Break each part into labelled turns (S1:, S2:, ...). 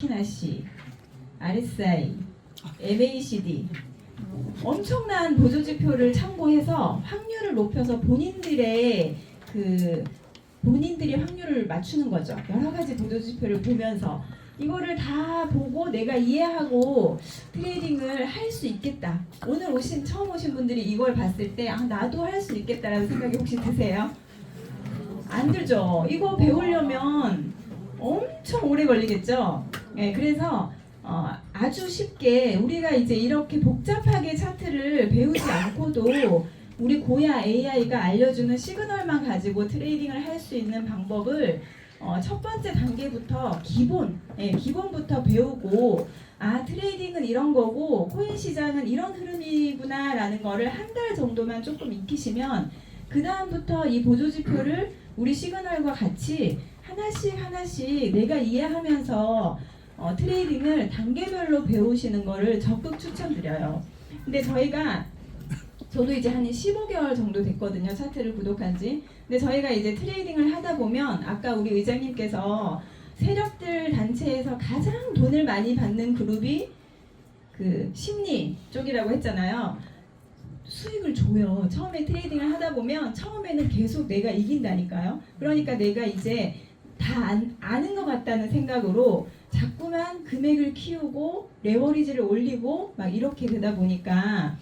S1: 키나시, RSI, MACD 엄청난 보조지표를 참고해서 확률을 높여서 본인들이 확률을 맞추는 거죠. 여러 가지 보조지표를 보면서 이거를 다 보고 내가 이해하고 트레이딩을 할 수 있겠다. 오늘 처음 오신 분들이 이걸 봤을 때 나도 할 수 있겠다라는 생각이 혹시 드세요? 안 들죠? 이거 배우려면 엄청 오래 걸리겠죠? 네, 그래서 아주 쉽게 우리가 이제 이렇게 복잡하게 차트를 배우지 않고도 우리 고야 AI가 알려주는 시그널만 가지고 트레이딩을 할 수 있는 방법을 첫 번째 단계부터 기본부터 배우고 트레이딩은 이런 거고 코인 시장은 이런 흐름이구나 라는 거를 한 달 정도만 조금 익히시면 그 다음부터 이 보조지표를 우리 시그널과 같이 하나씩 내가 이해하면서 트레이딩을 단계별로 배우시는 거를 적극 추천드려요. 근데 저도 이제 한 15개월 정도 됐거든요. 차트를 구독한 지. 근데 저희가 이제 트레이딩을 하다 보면 아까 우리 의장님께서 세력들 단체에서 가장 돈을 많이 받는 그룹이 그 심리 쪽이라고 했잖아요. 수익을 줘요. 처음에 트레이딩을 하다 보면 처음에는 계속 내가 이긴다니까요. 그러니까 내가 이제 다 아는 것 같다는 생각으로 자꾸만 금액을 키우고 레버리지를 올리고 막 이렇게 되다 보니까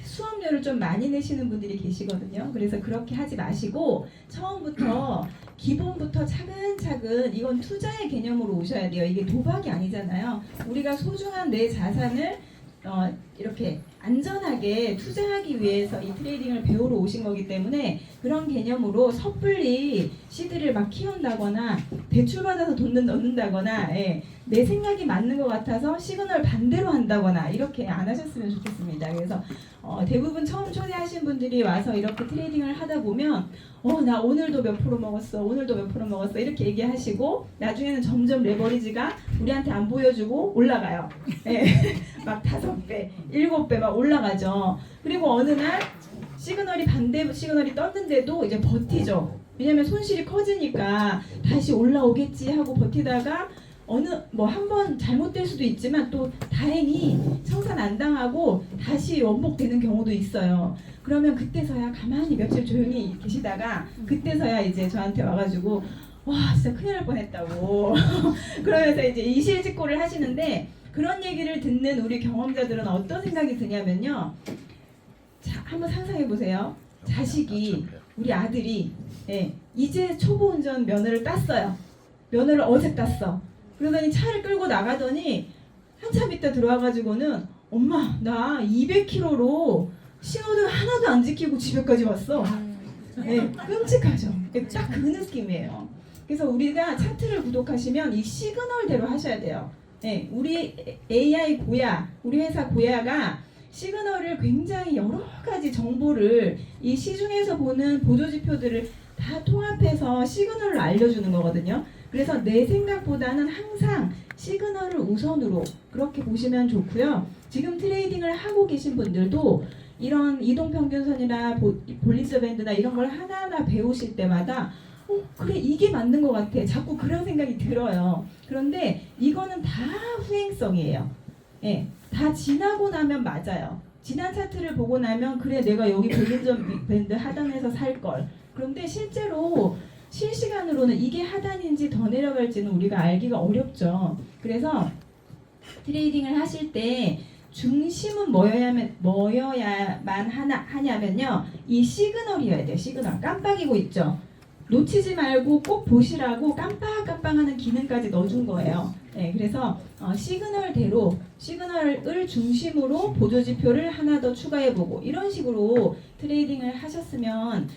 S1: 수업료를 좀 많이 내시는 분들이 계시거든요. 그래서 그렇게 하지 마시고 처음부터 기본부터 차근차근 이건 투자의 개념으로 오셔야 돼요. 이게 도박이 아니잖아요. 우리가 소중한 내 자산을 이렇게 안전하게 투자하기 위해서 이 트레이딩을 배우러 오신 거기 때문에 그런 개념으로 섣불리 시드를 막 키운다거나 대출받아서 돈 넣는다거나 내 생각이 맞는 것 같아서 시그널 반대로 한다거나 이렇게 안 하셨으면 좋겠습니다. 그래서 대부분 처음 초대하신 분들이 와서 이렇게 트레이딩을 하다 보면 나 오늘도 몇 프로 먹었어 오늘도 몇 프로 먹었어 이렇게 얘기하시고 나중에는 점점 레버리지가 우리한테 안 보여주고 올라가요. 막 5배 7배 막 올라가죠. 그리고 어느 날 시그널이 반대 시그널이 떴는데도 이제 버티죠. 왜냐면 손실이 커지니까 다시 올라오겠지 하고 버티다가 한 번 잘못될 수도 있지만 또 다행히 청산 안 당하고 다시 원복되는 경우도 있어요. 그러면 그때서야 가만히 며칠 조용히 계시다가 그때서야 이제 저한테 와가지고 와 진짜 큰일 날 뻔했다고 그러면서 이제 이실직고를 하시는데 그런 얘기를 듣는 우리 경험자들은 어떤 생각이 드냐면요. 자, 한번 상상해 보세요. 자식이 우리 아들이 이제 초보 운전 면허를 땄어요. 면허를 어제 땄어. 그러더니 차를 끌고 나가더니 한참 있다 들어와가지고는 엄마 나 200km로 신호등 하나도 안 지키고 집에까지 왔어. 끔찍하죠. 딱 그 느낌이에요. 그래서 우리가 차트를 구독하시면 이 시그널대로 하셔야 돼요. 우리 AI 고야, 우리 회사 고야가 시그널을 굉장히 여러 가지 정보를 이 시중에서 보는 보조지표들을 다 통합해서 시그널로 알려주는 거거든요. 그래서 내 생각보다는 항상 시그널을 우선으로 그렇게 보시면 좋고요. 지금 트레이딩을 하고 계신 분들도 이런 이동평균선이나 볼린저 밴드나 이런 걸 하나하나 배우실 때마다 그래 이게 맞는 것 같아. 자꾸 그런 생각이 들어요. 그런데 이거는 다 후행성이에요. 다 지나고 나면 맞아요. 지난 차트를 보고 나면 그래 내가 여기 볼린저 밴드 하단에서 살 걸. 그런데 실제로 실시간으로는 이게 하단인지 더 내려갈지는 우리가 알기가 어렵죠. 그래서 트레이딩을 하실 때 중심은 뭐여야만 하냐면요. 이 시그널이어야 돼요. 시그널. 깜빡이고 있죠. 놓치지 말고 꼭 보시라고 깜빡깜빡하는 기능까지 넣어준 거예요. 그래서 시그널대로 시그널을 중심으로 보조지표를 하나 더 추가해보고 이런 식으로 트레이딩을 하시면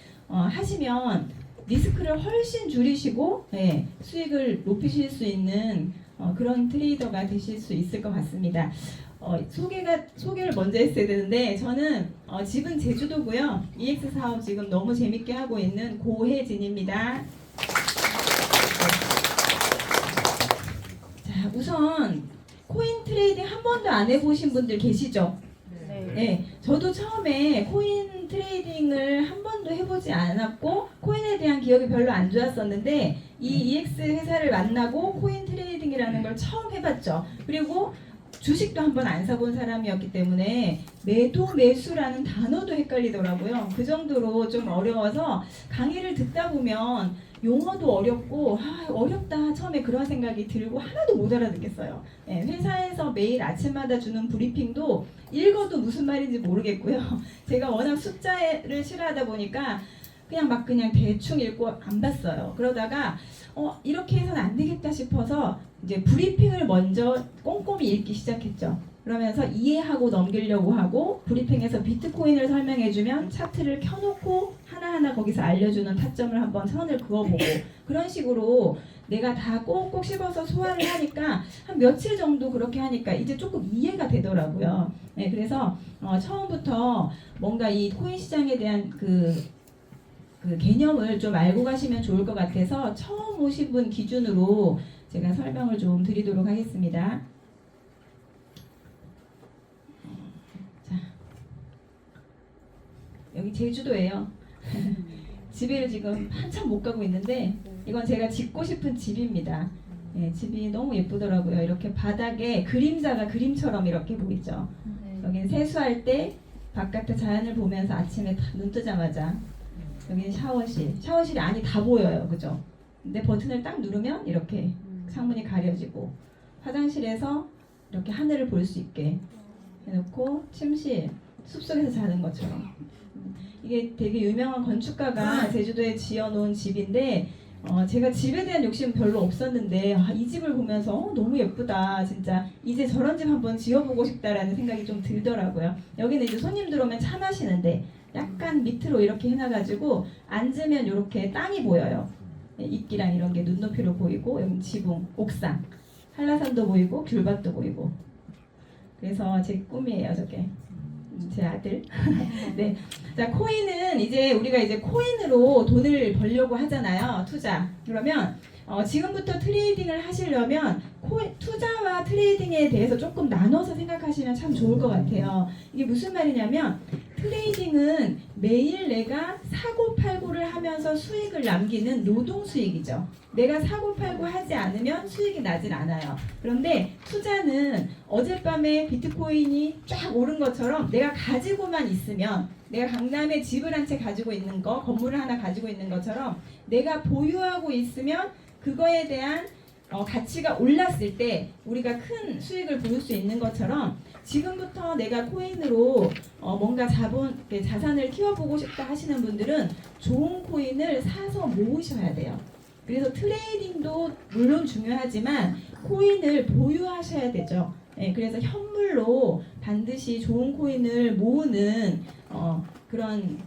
S1: 리스크를 훨씬 줄이시고 수익을 높이실 수 있는 그런 트레이더가 되실 수 있을 것 같습니다. 소개를 먼저 했어야 되는데 저는 집은 제주도고요. EX 사업 지금 너무 재밌게 하고 있는 고혜진입니다. 자, 우선 코인 트레이딩 한 번도 안 해보신 분들 계시죠? 네. 저도 처음에 코인 트레이딩을 한 번도 해보지 않았고 코인에 대한 기억이 별로 안 좋았었는데 이 EX 회사를 만나고 코인 트레이딩이라는 걸 처음 해봤죠. 그리고 주식도 한 번 안 사본 사람이었기 때문에 매도 매수라는 단어도 헷갈리더라고요. 그 정도로 좀 어려워서 강의를 듣다 보면 용어도 어렵고 어렵다 처음에 그런 생각이 들고 하나도 못 알아듣겠어요. 네, 회사에서 매일 아침마다 주는 브리핑도 읽어도 무슨 말인지 모르겠고요. 제가 워낙 숫자를 싫어하다 보니까 그냥 대충 읽고 안 봤어요. 그러다가 이렇게 해서는 안 되겠다 싶어서 이제 브리핑을 먼저 꼼꼼히 읽기 시작했죠. 그러면서 이해하고 넘기려고 하고 브리핑에서 비트코인을 설명해주면 차트를 켜놓고 하나하나 거기서 알려주는 타점을 한번 선을 그어보고 그런 식으로 내가 다 꼭꼭 씹어서 소화를 하니까 한 며칠 정도 그렇게 하니까 이제 조금 이해가 되더라고요. 네, 그래서 처음부터 뭔가 이 코인 시장에 대한 그 개념을 좀 알고 가시면 좋을 것 같아서 처음 오신 분 기준으로 제가 설명을 좀 드리도록 하겠습니다. 자, 여기 제주도예요. 집을 지금 한참 못 가고 있는데 이건 제가 짓고 싶은 집입니다. 네, 집이 너무 예쁘더라고요. 이렇게 바닥에 그림자가 그림처럼 이렇게 보이죠. 여기 세수할 때 바깥의 자연을 보면서 아침에 눈 뜨자마자 여기는 샤워실이 안이 다 보여요. 그죠? 근데 버튼을 딱 누르면 이렇게 창문이 가려지고 화장실에서 이렇게 하늘을 볼 수 있게 해놓고 침실 숲속에서 자는 것처럼 이게 되게 유명한 건축가가 제주도에 지어놓은 집인데 제가 집에 대한 욕심은 별로 없었는데 이 집을 보면서 너무 예쁘다 진짜 이제 저런 집 한번 지어보고 싶다라는 생각이 좀 들더라고요. 여기는 이제 손님 들어오면 차 마시는데 약간 밑으로 이렇게 해놔가지고 앉으면 이렇게 땅이 보여요. 이끼랑 이런 게 눈높이로 보이고 여기 지붕, 옥상, 한라산도 보이고 귤밭도 보이고 그래서 제 꿈이에요 저게 제 아들. 네, 자 코인은 이제 우리가 이제 코인으로 돈을 벌려고 하잖아요. 투자. 그러면 지금부터 트레이딩을 하시려면 투자와 트레이딩에 대해서 조금 나눠서 생각하시면 참 좋을 것 같아요. 이게 무슨 말이냐면 트레이딩은 매일 내가 사고팔고를 하면서 수익을 남기는 노동 수익이죠. 내가 사고팔고 하지 않으면 수익이 나질 않아요. 그런데 투자는 어젯밤에 비트코인이 쫙 오른 것처럼 내가 가지고만 있으면 내가 강남에 집을 한 채 가지고 있는 거, 건물을 하나 가지고 있는 것처럼 내가 보유하고 있으면 그거에 대한 가치가 올랐을 때 우리가 큰 수익을 볼 수 있는 것처럼 지금부터 내가 코인으로 뭔가 자산을 키워보고 싶다 하시는 분들은 좋은 코인을 사서 모으셔야 돼요. 그래서 트레이딩도 물론 중요하지만 코인을 보유하셔야 되죠. 네, 그래서 현물로 반드시 좋은 코인을 모으는 그런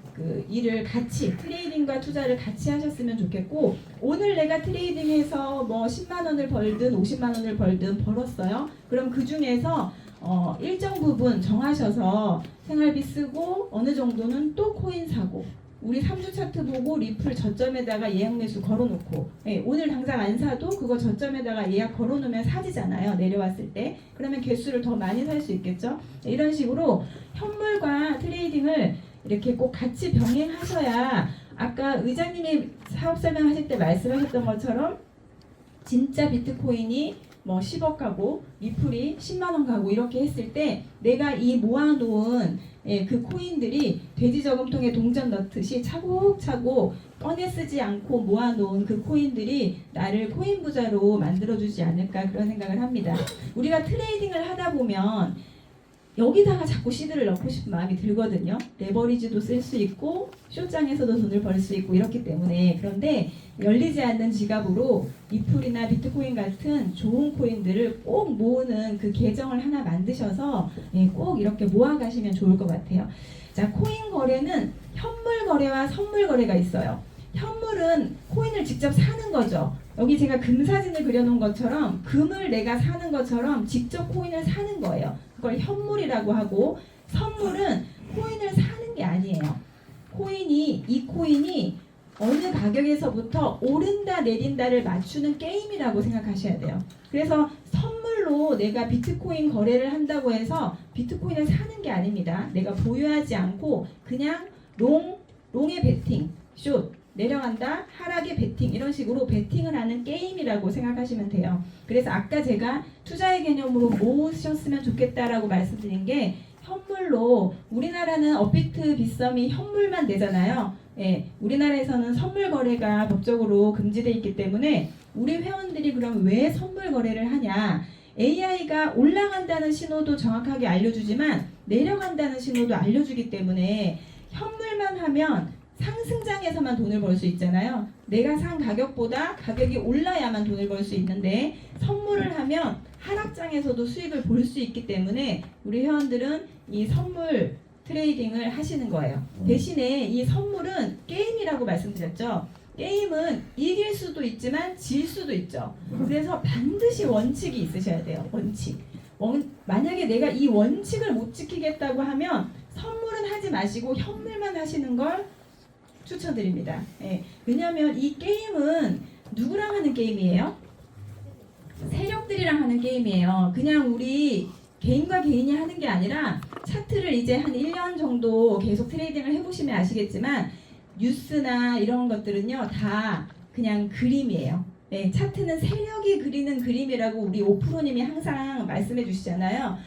S1: 일을 같이 트레이딩과 투자를 같이 하셨으면 좋겠고 오늘 내가 트레이딩해서 뭐 10만 원을 벌든 50만 원을 벌든 벌었어요. 그럼 그 중에서 일정 부분 정하셔서 생활비 쓰고 어느 정도는 또 코인 사고 우리 3주 차트 보고 리플 저점에다가 예약 매수 걸어놓고 오늘 당장 안 사도 그거 저점에다가 예약 걸어놓으면 사지잖아요. 내려왔을 때. 그러면 개수를 더 많이 살 수 있겠죠. 이런 식으로 현물과 트레이딩을 이렇게 꼭 같이 병행하셔야 아까 의장님이 사업 설명하실 때 말씀하셨던 것처럼 진짜 비트코인이 뭐 10억 가고 리플이 10만 원 가고 이렇게 했을 때 내가 이 모아놓은 그 코인들이 돼지 저금통에 동전 넣듯이 차곡차곡 꺼내 쓰지 않고 모아놓은 그 코인들이 나를 코인 부자로 만들어주지 않을까 그런 생각을 합니다. 우리가 트레이딩을 하다 보면 여기다가 자꾸 시드를 넣고 싶은 마음이 들거든요. 레버리지도 쓸 수 있고 숏장에서도 돈을 벌 수 있고 이렇기 때문에 그런데 열리지 않는 지갑으로 리플이나 비트코인 같은 좋은 코인들을 꼭 모으는 그 계정을 하나 만드셔서 꼭 이렇게 모아가시면 좋을 것 같아요. 자, 코인 거래는 현물 거래와 선물 거래가 있어요. 현물은 코인을 직접 사는 거죠. 여기 제가 금 사진을 그려놓은 것처럼 금을 내가 사는 것처럼 직접 코인을 사는 거예요. 그걸 현물이라고 하고 선물은 코인을 사는 게 아니에요. 이 코인이 어느 가격에서부터 오른다 내린다를 맞추는 게임이라고 생각하셔야 돼요. 그래서 선물로 내가 비트코인 거래를 한다고 해서 비트코인을 사는 게 아닙니다. 내가 보유하지 않고 그냥 롱의 베팅, 숏, 내려간다, 하락의 베팅, 이런 식으로 베팅을 하는 게임이라고 생각하시면 돼요. 그래서 아까 제가 투자의 개념으로 모으셨으면 좋겠다라고 말씀드린 게 현물로, 우리나라는 업비트 빗썸이 현물만 내잖아요. 예, 우리나라에서는 선물 거래가 법적으로 금지되어 있기 때문에 우리 회원들이 그럼 왜 선물 거래를 하냐? AI가 올라간다는 신호도 정확하게 알려주지만 내려간다는 신호도 알려주기 때문에 현물만 하면 상승장에서만 돈을 벌 수 있잖아요. 내가 산 가격보다 가격이 올라야만 돈을 벌 수 있는데 선물을 하면 하락장에서도 수익을 볼 수 있기 때문에 우리 회원들은 이 선물 트레이딩을 하시는 거예요. 대신에 이 선물은 게임이라고 말씀드렸죠. 게임은 이길 수도 있지만 질 수도 있죠. 그래서 반드시 원칙이 있으셔야 돼요. 원칙. 만약에 내가 이 원칙을 못 지키겠다고 하면 선물은 하지 마시고 현물만 하시는 걸 추천드립니다. 예. 왜냐하면 이 게임은 누구랑 하는 게임이에요? 세력들이랑 하는 게임이에요. 그냥 우리 개인과 개인이 하는 게 아니라 차트를 이제 한 1년 정도 계속 트레이딩을 해보시면 아시겠지만 뉴스나 이런 것들은요 다 그냥 그림이에요. 네, 차트는 세력이 그리는 그림이라고 우리 오프로님이 항상 말씀해 주시잖아요.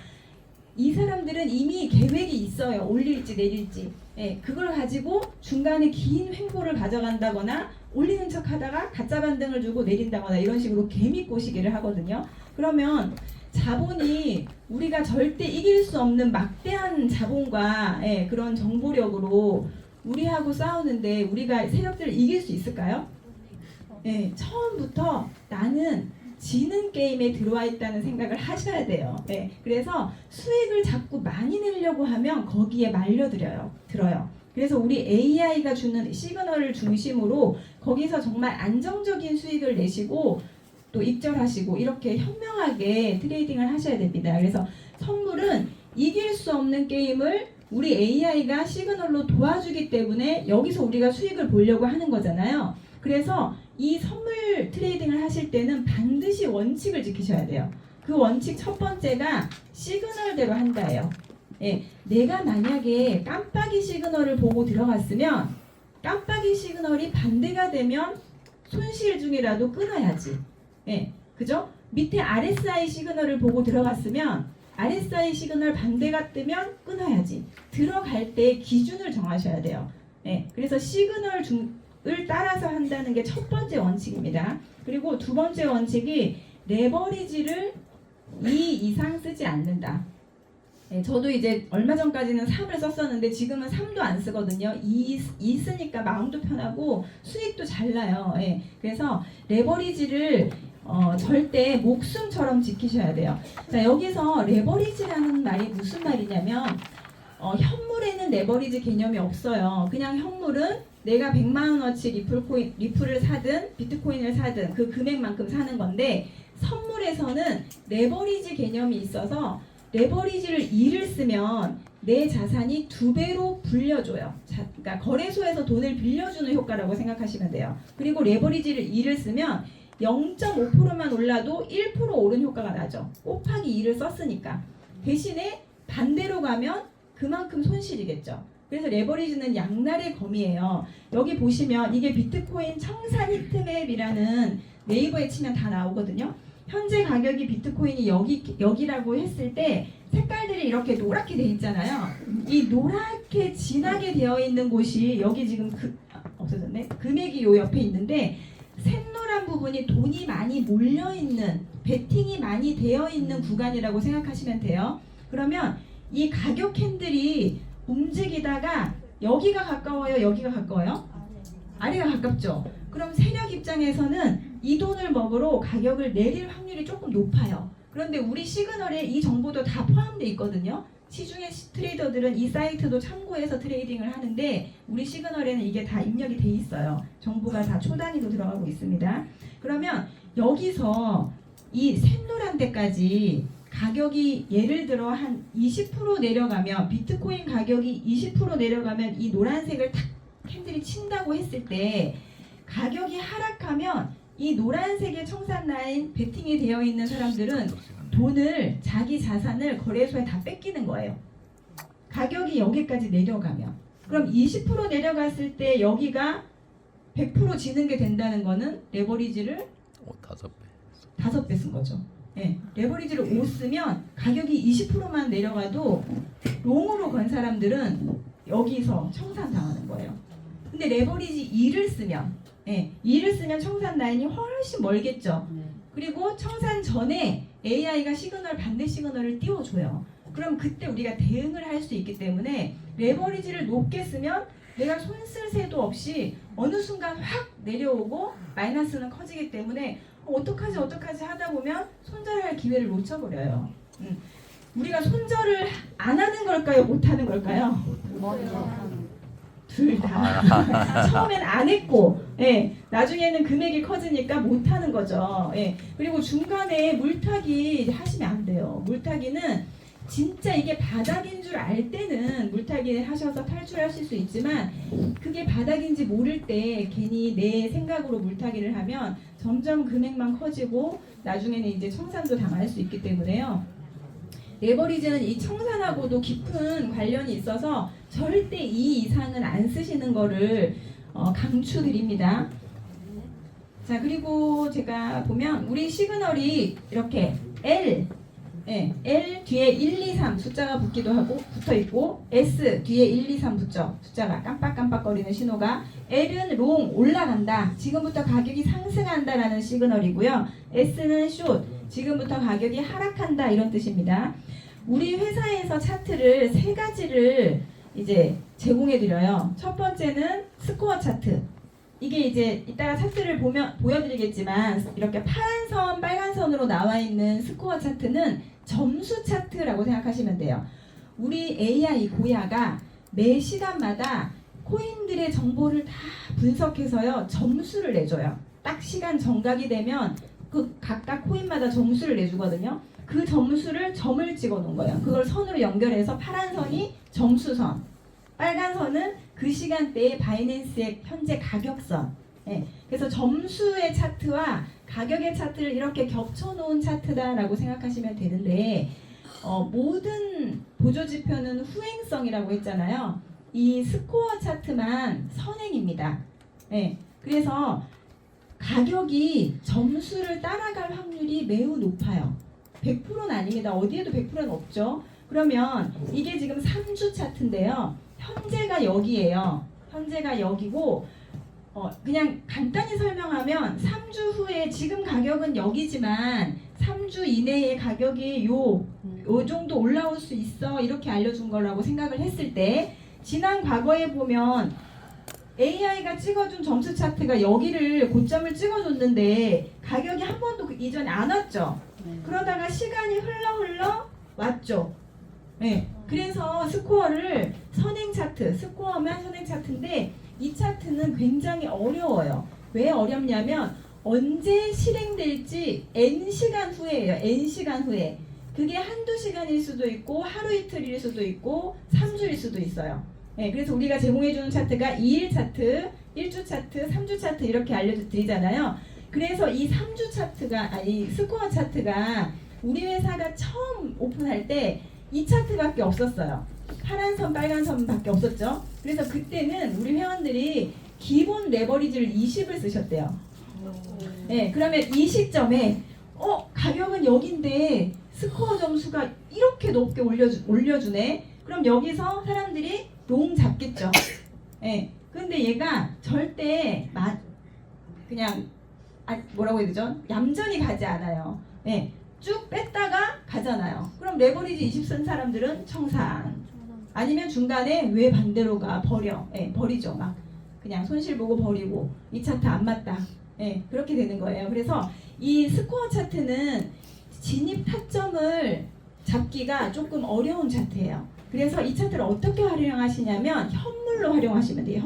S1: 이 사람들은 이미 계획이 있어요. 올릴지 내릴지. 네, 그걸 가지고 중간에 긴 횡보를 가져간다거나 올리는 척 하다가 가짜 반등을 주고 내린다거나 이런 식으로 개미 꼬시기를 하거든요. 그러면 자본이 우리가 절대 이길 수 없는 막대한 자본과 그런 정보력으로 우리하고 싸우는데 우리가 세력들을 이길 수 있을까요? 처음부터 나는 지는 게임에 들어와 있다는 생각을 하셔야 돼요. 그래서 수익을 자꾸 많이 내려고 하면 거기에 말려들어요. 그래서 우리 AI가 주는 시그널을 중심으로 거기서 정말 안정적인 수익을 내시고 또 입절하시고 이렇게 현명하게 트레이딩을 하셔야 됩니다. 그래서 선물은 이길 수 없는 게임을 우리 AI가 시그널로 도와주기 때문에 여기서 우리가 수익을 보려고 하는 거잖아요. 그래서 이 선물 트레이딩을 하실 때는 반드시 원칙을 지키셔야 돼요. 그 원칙 첫 번째가 시그널대로 한다예요. 내가 만약에 깜빡이 시그널을 보고 들어갔으면 깜빡이 시그널이 반대가 되면 손실 중이라도 끊어야지. 그죠? 밑에 RSI 시그널을 보고 들어갔으면 RSI 시그널 반대가 뜨면 끊어야지. 들어갈 때 기준을 정하셔야 돼요. 그래서 시그널을 따라서 한다는 게 첫 번째 원칙입니다. 그리고 두 번째 원칙이 레버리지를 2 이상 쓰지 않는다. 저도 이제 얼마 전까지는 3을 썼었는데 지금은 3도 안 쓰거든요. 2 쓰니까 마음도 편하고 수익도 잘 나요. 그래서 레버리지를 절대 목숨처럼 지키셔야 돼요. 자, 여기서 레버리지라는 말이 무슨 말이냐면 현물에는 레버리지 개념이 없어요. 그냥 현물은 내가 100만원어치 리플을 사든 비트코인을 사든 그 금액만큼 사는 건데 선물에서는 레버리지 개념이 있어서 레버리지를 2를 쓰면 내 자산이 2배로 불려줘요. 그러니까 거래소에서 돈을 빌려주는 효과라고 생각하시면 돼요. 그리고 레버리지를 2를 쓰면 0.5%만 올라도 1% 오른 효과가 나죠. 곱하기 2를 썼으니까. 대신에 반대로 가면 그만큼 손실이겠죠. 그래서 레버리지는 양날의 검이에요. 여기 보시면 이게 비트코인 청산 히트맵이라는 네이버에 치면 다 나오거든요. 현재 가격이 비트코인이 여기라고 했을 때 색깔들이 이렇게 노랗게 돼 있잖아요. 이 노랗게 진하게 되어 있는 곳이 여기 지금 없어졌네. 금액이 요 옆에 있는데 샛노란 부분이 돈이 많이 몰려있는, 베팅이 많이 되어 있는 구간이라고 생각하시면 돼요. 그러면 이 가격 캔들이 움직이다가 여기가 가까워요? 여기가 가까워요? 아래가 가깝죠? 그럼 세력 입장에서는 이 돈을 먹으러 가격을 내릴 확률이 조금 높아요. 그런데 우리 시그널에 이 정보도 다 포함되어 있거든요. 시중의 트레이더들은 이 사이트도 참고해서 트레이딩을 하는데 우리 시그널에는 이게 다 입력이 돼 있어요. 정보가 다 초단위로 들어가고 있습니다. 그러면 여기서 이 샛노란 데까지 가격이 예를 들어 한 20% 내려가면 비트코인 가격이 20% 내려가면 이 노란색을 탁 캔들이 친다고 했을 때 가격이 하락하면 이 노란색의 청산 라인 베팅이 되어 있는 사람들은 돈을 자기 자산을 거래소에 다 뺏기는 거예요. 가격이 여기까지 내려가면 그럼 20% 내려갔을 때 여기가 100% 지는 게 된다는 거는 레버리지를 5배 쓴 거죠. 예, 레버리지를 5 쓰면 가격이 20%만 내려가도 롱으로 건 사람들은 여기서 청산 당하는 거예요. 근데 레버리지 2를 쓰면 2를 쓰면 청산 라인이 훨씬 멀겠죠. 그리고 청산 전에 AI가 반대 시그널을 띄워줘요. 그럼 그때 우리가 대응을 할 수 있기 때문에 레버리지를 높게 쓰면 내가 손 쓸 새도 없이 어느 순간 확 내려오고 마이너스는 커지기 때문에 어떡하지 하다 보면 손절할 기회를 놓쳐버려요. 우리가 손절을 안 하는 걸까요? 못 하는 걸까요? 둘 다. 처음엔 안 했고, 나중에는 금액이 커지니까 못 하는 거죠. 그리고 중간에 물타기 하시면 안 돼요. 물타기는 진짜 이게 바닥인 줄 알 때는 물타기 하셔서 탈출하실 수 있지만 그게 바닥인지 모를 때 괜히 내 생각으로 물타기를 하면 점점 금액만 커지고 나중에는 이제 청산도 당할 수 있기 때문에요. 레버리지는 이 청산하고도 깊은 관련이 있어서 절대 2 이상은 안 쓰시는 거를 강추드립니다. 자, 그리고 제가 보면 우리 시그널이 이렇게 L 뒤에 1, 2, 3 숫자가 붙어 있고 S 뒤에 1, 2, 3 붙죠. 숫자가 깜빡깜빡거리는 신호가 L은 롱 올라간다. 지금부터 가격이 상승한다라는 시그널이고요. S는 숏 지금부터 가격이 하락한다 이런 뜻입니다. 우리 회사에서 차트를 3가지를 이제 제공해 드려요. 첫 번째는 스코어 차트. 이게 이제 이따가 차트를 보여드리겠지만 이렇게 파란 선, 빨간 선으로 나와 있는 스코어 차트는 점수 차트라고 생각하시면 돼요. 우리 AI 고야가 매 시간마다 코인들의 정보를 다 분석해서요 점수를 내줘요. 딱 시간 정각이 되면 그 각각 코인마다 점수를 내주거든요. 그 점수를 점을 찍어 놓은 거예요. 그걸 선으로 연결해서 파란 선이 점수선, 빨간 선은 그 시간대에 바이낸스의 현재 가격선. 그래서 점수의 차트와 가격의 차트를 이렇게 겹쳐놓은 차트다라고 생각하시면 되는데 모든 보조지표는 후행성이라고 했잖아요. 이 스코어 차트만 선행입니다. 그래서 가격이 점수를 따라갈 확률이 매우 높아요. 100%는 아닙니다. 어디에도 100%는 없죠. 그러면 이게 지금 3주 차트인데요. 현재가 여기예요. 현재가 여기고 그냥 간단히 설명하면 3주 후에 지금 가격은 여기지만 3주 이내에 가격이 요 정도 올라올 수 있어 이렇게 알려준 거라고 생각을 했을 때 지난 과거에 보면 AI가 찍어준 점수 차트가 여기를 고점을 찍어줬는데 가격이 한 번도 이전에 안 왔죠. 그러다가 시간이 흘러 왔죠. 그래서 스코어를 선행 차트, 스코어만 선행 차트인데 이 차트는 굉장히 어려워요. 왜 어렵냐면 언제 실행될지 N시간 후에예요. N시간 후에. 그게 한두 시간일 수도 있고 하루 이틀일 수도 있고 3주일 수도 있어요. 그래서 우리가 제공해주는 차트가 2일 차트, 1주 차트, 3주 차트 이렇게 알려드리잖아요. 그래서 이 3주 차트가, 이 스코어 차트가 우리 회사가 처음 오픈할 때 이 차트밖에 없었어요. 파란 선, 빨간 선밖에 없었죠. 그래서 그때는 우리 회원들이 기본 레버리지를 20을 쓰셨대요. 그러면 이 시점에 가격은 여긴데 스코어 점수가 이렇게 높게 올려주네. 그럼 여기서 사람들이 롱 잡겠죠. 근데 얘가 절대 그냥 뭐라고 해야 되죠? 얌전히 가지 않아요. 쭉 뺐다가 가잖아요. 그럼 레버리지 20 쓴 사람들은 청산. 아니면 중간에 왜 반대로 가? 버리죠. 막 그냥 손실 보고 버리고 이 차트 안 맞다. 그렇게 되는 거예요. 그래서 이 스코어 차트는 진입 타점을 잡기가 조금 어려운 차트예요. 그래서 이 차트를 어떻게 활용하시냐면 현물로 활용하시면 돼요.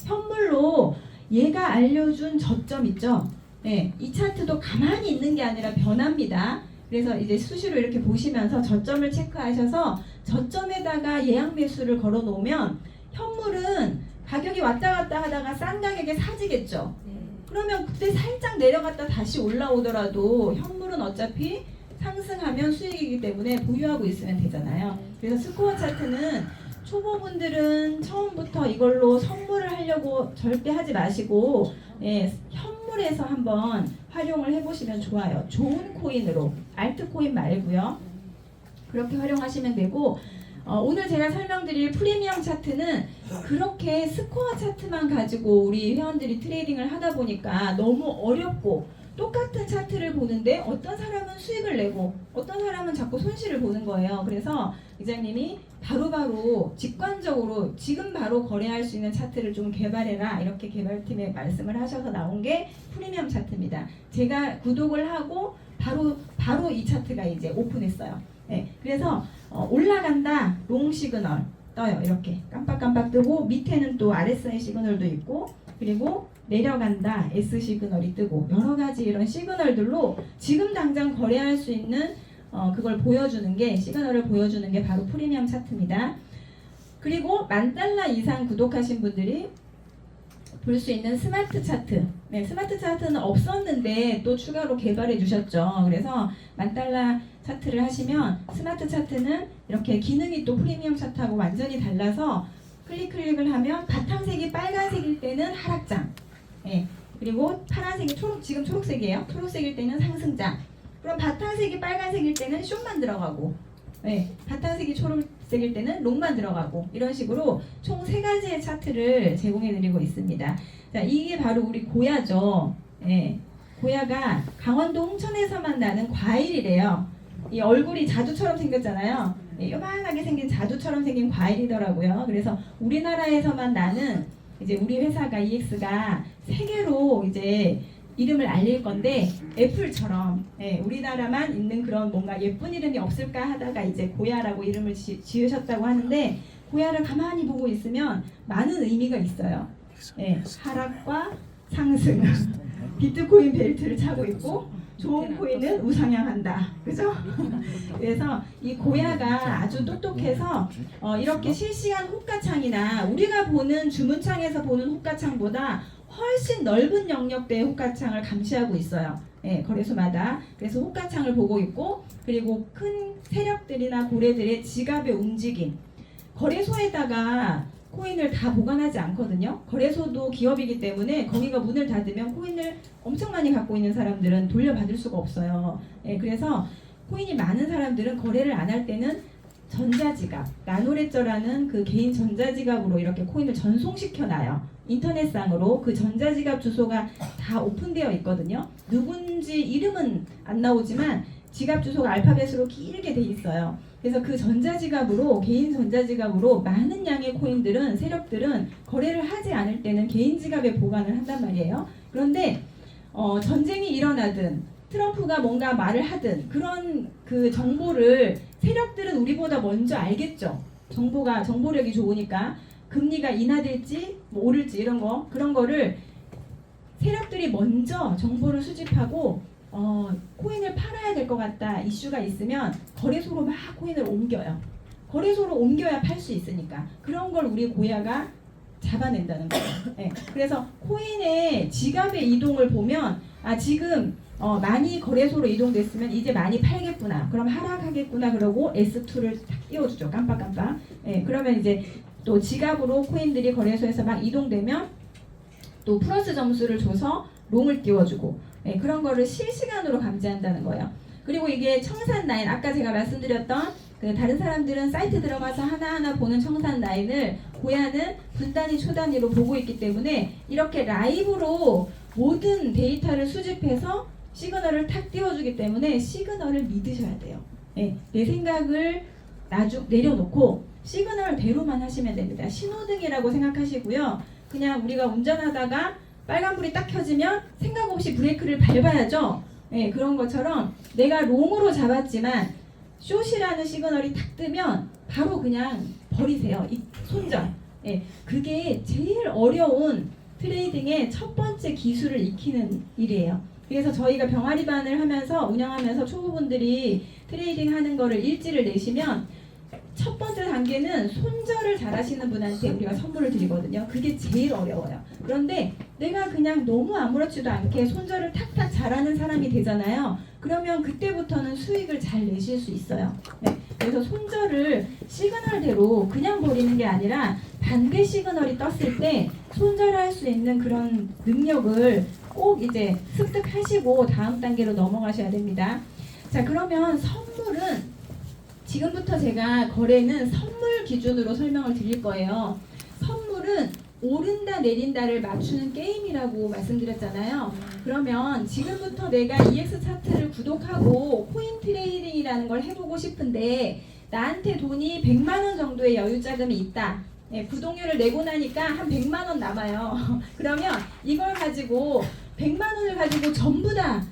S1: 현물로 얘가 알려준 저점 있죠. 이 차트도 가만히 있는 게 아니라 변합니다. 그래서 이제 수시로 이렇게 보시면서 저점을 체크하셔서 저점에다가 예약 매수를 걸어 놓으면 현물은 가격이 왔다 갔다 하다가 싼 가격에 사지겠죠. 그러면 그때 살짝 내려갔다 다시 올라오더라도 현물은 어차피 상승하면 수익이기 때문에 보유하고 있으면 되잖아요. 그래서 스코어 차트는 초보분들은 처음부터 이걸로 선물을 하려고 절대 하지 마시고 현물에서 한번 활용을 해보시면 좋아요. 좋은 코인으로, 알트코인 말고요. 그렇게 활용하시면 되고, 오늘 제가 설명드릴 프리미엄 차트는 그렇게 스코어 차트만 가지고 우리 회원들이 트레이딩을 하다 보니까 너무 어렵고, 똑같은 차트를 보는데 어떤 사람은 수익을 내고 어떤 사람은 자꾸 손실을 보는 거예요. 그래서 이장님이 바로바로 직관적으로 지금 바로 거래할 수 있는 차트를 좀 개발해라, 이렇게 개발팀에 말씀을 하셔서 나온 게 프리미엄 차트입니다. 제가 구독을 하고 바로 이 차트가 이제 오픈했어요. 네, 그래서 올라간다 롱 시그널 떠요. 이렇게 깜빡깜빡 뜨고, 밑에는 또 RSI 시그널도 있고, 그리고 내려간다 S 시그널이 뜨고, 여러 가지 이런 시그널들로 지금 당장 거래할 수 있는 그걸 보여주는 게, 시그널을 보여주는 게 바로 프리미엄 차트입니다. 그리고 $10,000 이상 구독하신 분들이 볼 수 있는 스마트 차트. 네, 스마트 차트는 없었는데 또 추가로 개발해 주셨죠. 그래서 $10,000 차트를 하시면 스마트 차트는 이렇게 기능이 또 프리미엄 차트하고 완전히 달라서 클릭을 하면 바탕색이 빨간색일 때는 하락장, 그리고 파란색이 지금 초록색이에요. 초록색일 때는 상승장. 그럼 바탕색이 빨간색일 때는 숏만 들어가고, 바탕색이 초록색일 때는 롱만 들어가고, 이런 식으로 총 3가지의 차트를 제공해드리고 있습니다. 자, 이게 바로 우리 고야죠. 고야가 강원도 홍천에서만 나는 과일이래요. 이 얼굴이 자두처럼 생겼잖아요. 요만하게 생긴 자두처럼 생긴 과일이더라고요. 그래서 우리나라에서만 나는, 이제 우리 회사가 EX가 세계로 이제 이름을 알릴 건데, 애플처럼 우리나라만 있는 그런 뭔가 예쁜 이름이 없을까 하다가 이제 고야라고 이름을 지으셨다고 하는데, 고야를 가만히 보고 있으면 많은 의미가 있어요. 하락과 상승, 비트코인 벨트를 차고 있고, 좋은 코인은 우상향한다. 그죠? 그래서 이 고야가 아주 똑똑해서 이렇게 실시간 호가창이나 우리가 보는 주문창에서 보는 호가창보다 훨씬 넓은 영역대의 호가창을 감시하고 있어요. 거래소마다. 그래서 호가창을 보고 있고, 그리고 큰 세력들이나 고래들의 지갑의 움직임. 거래소에다가 코인을 다 보관하지 않거든요. 거래소도 기업이기 때문에 거기가 문을 닫으면 코인을 엄청 많이 갖고 있는 사람들은 돌려받을 수가 없어요. 그래서 코인이 많은 사람들은 거래를 안 할 때는 전자지갑, 나노레저라는 그 개인 전자지갑으로 이렇게 코인을 전송시켜 놔요. 인터넷상으로 그 전자지갑 주소가 다 오픈되어 있거든요. 누군지 이름은 안 나오지만 지갑 주소가 알파벳으로 길게 돼 있어요. 그래서 그 전자지갑으로, 개인 전자지갑으로 많은 양의 코인들은, 세력들은 거래를 하지 않을 때는 개인 지갑에 보관을 한단 말이에요. 그런데 전쟁이 일어나든 트럼프가 뭔가 말을 하든 그런 그 정보를 세력들은 우리보다 먼저 알겠죠. 정보력이 좋으니까 금리가 인하될지 뭐 오를지 그런 거를 세력들이 먼저 정보를 수집하고 코인을 팔아야 될 것 같다 이슈가 있으면 거래소로 막 코인을 옮겨요. 거래소로 옮겨야 팔 수 있으니까. 그런 걸 우리 고야가 잡아낸다는 거예요. 그래서 코인의 지갑의 이동을 보면, 지금 많이 거래소로 이동됐으면 이제 많이 팔겠구나, 그럼 하락하겠구나, 그러고 S2를 딱 띄워주죠. 깜빡깜빡. 그러면 이제 또 지갑으로 코인들이 거래소에서 막 이동되면 또 플러스 점수를 줘서 롱을 띄워주고, 그런 거를 실시간으로 감지한다는 거예요. 그리고 이게 청산 라인, 아까 제가 말씀드렸던 그 다른 사람들은 사이트 들어가서 하나하나 보는 청산 라인을 고야는 분단위 초단위로 보고 있기 때문에 이렇게 라이브로 모든 데이터를 수집해서 시그널을 탁 띄워주기 때문에 시그널을 믿으셔야 돼요. 내 생각을 내려놓고 시그널대로만 하시면 됩니다. 신호등이라고 생각하시고요. 그냥 우리가 운전하다가 빨간불이 딱 켜지면 생각 없이 브레이크를 밟아야죠. 그런 것처럼 내가 롱으로 잡았지만 숏이라는 시그널이 탁 뜨면 바로 그냥 버리세요. 이 손절. 그게 제일 어려운 트레이딩의 첫 번째 기술을 익히는 일이에요. 그래서 저희가 병아리반을 하면서 운영하면서 초보분들이 트레이딩 하는 거를 일지를 내시면 첫 번째 단계는 손절을 잘 하시는 분한테 우리가 선물을 드리거든요. 그게 제일 어려워요. 그런데 내가 그냥 너무 아무렇지도 않게 손절을 탁탁 잘하는 사람이 되잖아요. 그러면 그때부터는 수익을 잘 내실 수 있어요. 그래서 손절을 시그널대로 그냥 버리는 게 아니라 반대 시그널이 떴을 때 손절할 수 있는 그런 능력을 꼭 이제 습득하시고 다음 단계로 넘어가셔야 됩니다. 자, 그러면 선물은 지금부터 제가 거래는 선물 기준으로 설명을 드릴 거예요. 선물은 오른다 내린다를 맞추는 게임이라고 말씀드렸잖아요. 그러면 지금부터 내가 EX 차트를 구독하고 코인 트레이딩이라는 걸 해보고 싶은데 나한테 돈이 100만 원 정도의 여유 자금이 있다. 예, 구독료를 내고 나니까 한 100만 원 남아요. 그러면 이걸 가지고 100만 원을 가지고 전부 다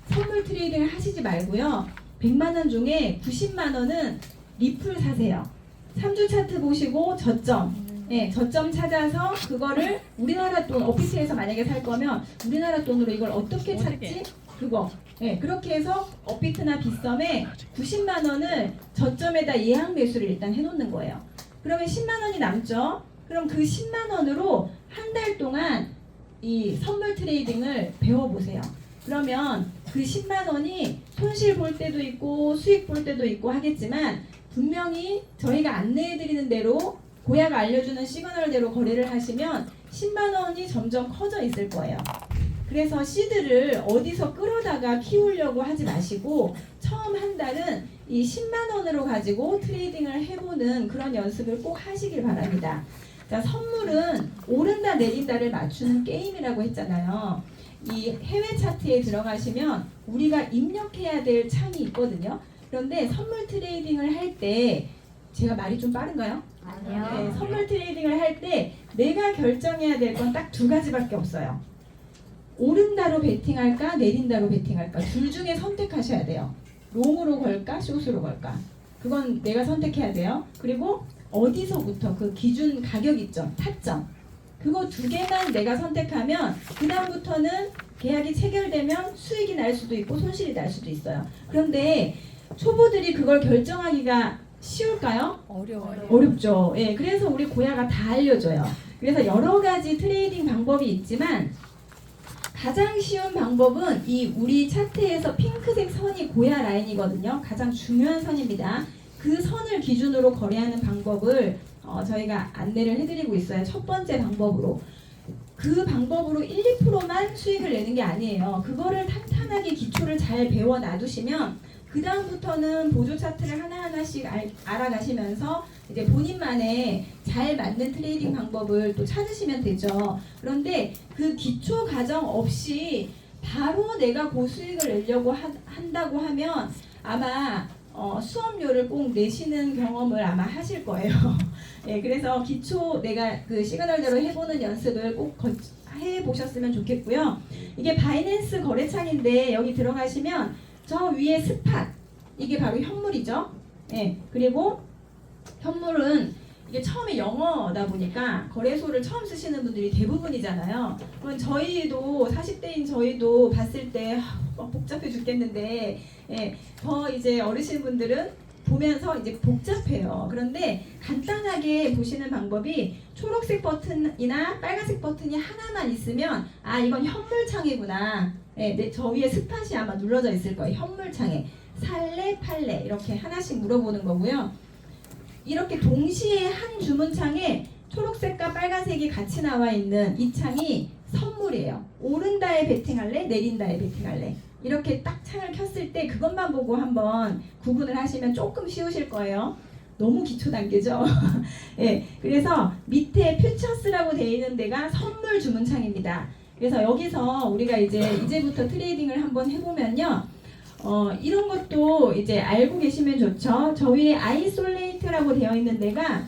S1: 선물 트레이딩을 하시지 말고요. 100만 원 중에 90만 원은 리플 사세요. 3주 차트 보시고 저점. 예, 저점 찾아서 그거를 우리나라 돈 어피스에서 만약에 살 거면 우리나라 돈으로 이걸 어떻게 찾지? 그거. 예, 그렇게 해서 업비트나 빗썸에 90만 원을 저점에다 예약 매수를 일단 해놓는 거예요. 그러면 10만 원이 남죠? 그럼 그 10만 원으로 한 달 동안 이 선물 트레이딩을 배워보세요. 그러면 그 10만 원이 손실 볼 때도 있고 수익 볼 때도 있고 하겠지만 분명히 저희가 안내해드리는 대로 고약 알려주는 시그널대로 거래를 하시면 10만 원이 점점 커져 있을 거예요. 그래서 시드를 어디서 끌어다가 키우려고 하지 마시고 처음 한 달은 이 10만 원으로 가지고 트레이딩을 해보는 그런 연습을 꼭 하시길 바랍니다. 자, 선물은 오른다 내린다를 맞추는 게임이라고 했잖아요. 이 해외 차트에 들어가시면 우리가 입력해야 될 창이 있거든요. 그런데 선물 트레이딩을 할 때 제가 말이 좀 빠른가요?
S2: 아니요.
S1: 네, 선물 트레이딩을 할 때 내가 결정해야 될 건 딱 두 가지밖에 없어요. 오른다로 베팅할까 내린다로 베팅할까 둘 중에 선택하셔야 돼요. 롱으로 걸까 숏으로 걸까 그건 내가 선택해야 돼요. 그리고 어디서부터 그 기준 가격 있죠. 타점 그거 두 개만 내가 선택하면 그 다음부터는 계약이 체결되면 수익이 날 수도 있고 손실이 날 수도 있어요. 그런데 초보들이 그걸 결정하기가 쉬울까요?
S2: 어려워요.
S1: 어렵죠. 예, 그래서 우리 고야가 다 알려줘요. 그래서 여러 가지 트레이딩 방법이 있지만 가장 쉬운 방법은 이 우리 차트에서 핑크색 선이 고야 라인이거든요. 가장 중요한 선입니다. 그 선을 기준으로 거래하는 방법을 저희가 안내를 해드리고 있어요. 첫 번째 방법으로. 그 방법으로 1, 2%만 수익을 내는 게 아니에요. 그거를 탄탄하게 기초를 잘 배워 놔두시면 그 다음부터는 보조 차트를 하나하나씩 알아가시면서 이제 본인만의 잘 맞는 트레이딩 방법을 또 찾으시면 되죠. 그런데 그 기초 과정 없이 바로 내가 고수익을 내려고 한다고 하면 아마 수업료를 꼭 내시는 경험을 아마 하실 거예요. 예, 그래서 기초 내가 그 시그널대로 해보는 연습을 꼭 해보셨으면 좋겠고요. 이게 바이낸스 거래창인데 여기 들어가시면 저 위에 스팟 이게 바로 현물이죠. 예, 그리고 현물은 이게 처음에 영어다 보니까 거래소를 처음 쓰시는 분들이 대부분이잖아요. 그럼 저희도 40대인 저희도 봤을 때 복잡해 죽겠는데 예, 더 이제 어르신분들은 보면서 이제 복잡해요. 그런데 간단하게 보시는 방법이 초록색 버튼이나 빨간색 버튼이 하나만 있으면 아 이건 현물창이구나. 네, 저 위에 스팟이 아마 눌러져 있을 거예요. 현물창에 살래 팔래 이렇게 하나씩 물어보는 거고요. 이렇게 동시에 한 주문창에 초록색과 빨간색이 같이 나와 있는 이 창이 선물이에요. 오른다에 베팅할래 내린다에 베팅할래 이렇게 딱 창을 켰을 때 그것만 보고 한번 구분을 하시면 조금 쉬우실 거예요. 너무 기초 단계죠. 예, 그래서 밑에 퓨처스라고 되어 있는 데가 선물 주문창입니다. 그래서 여기서 우리가 이제부터 트레이딩을 한번 해보면요. 이런 것도 이제 알고 계시면 좋죠. 저 위에 아이솔레이트라고 되어 있는 데가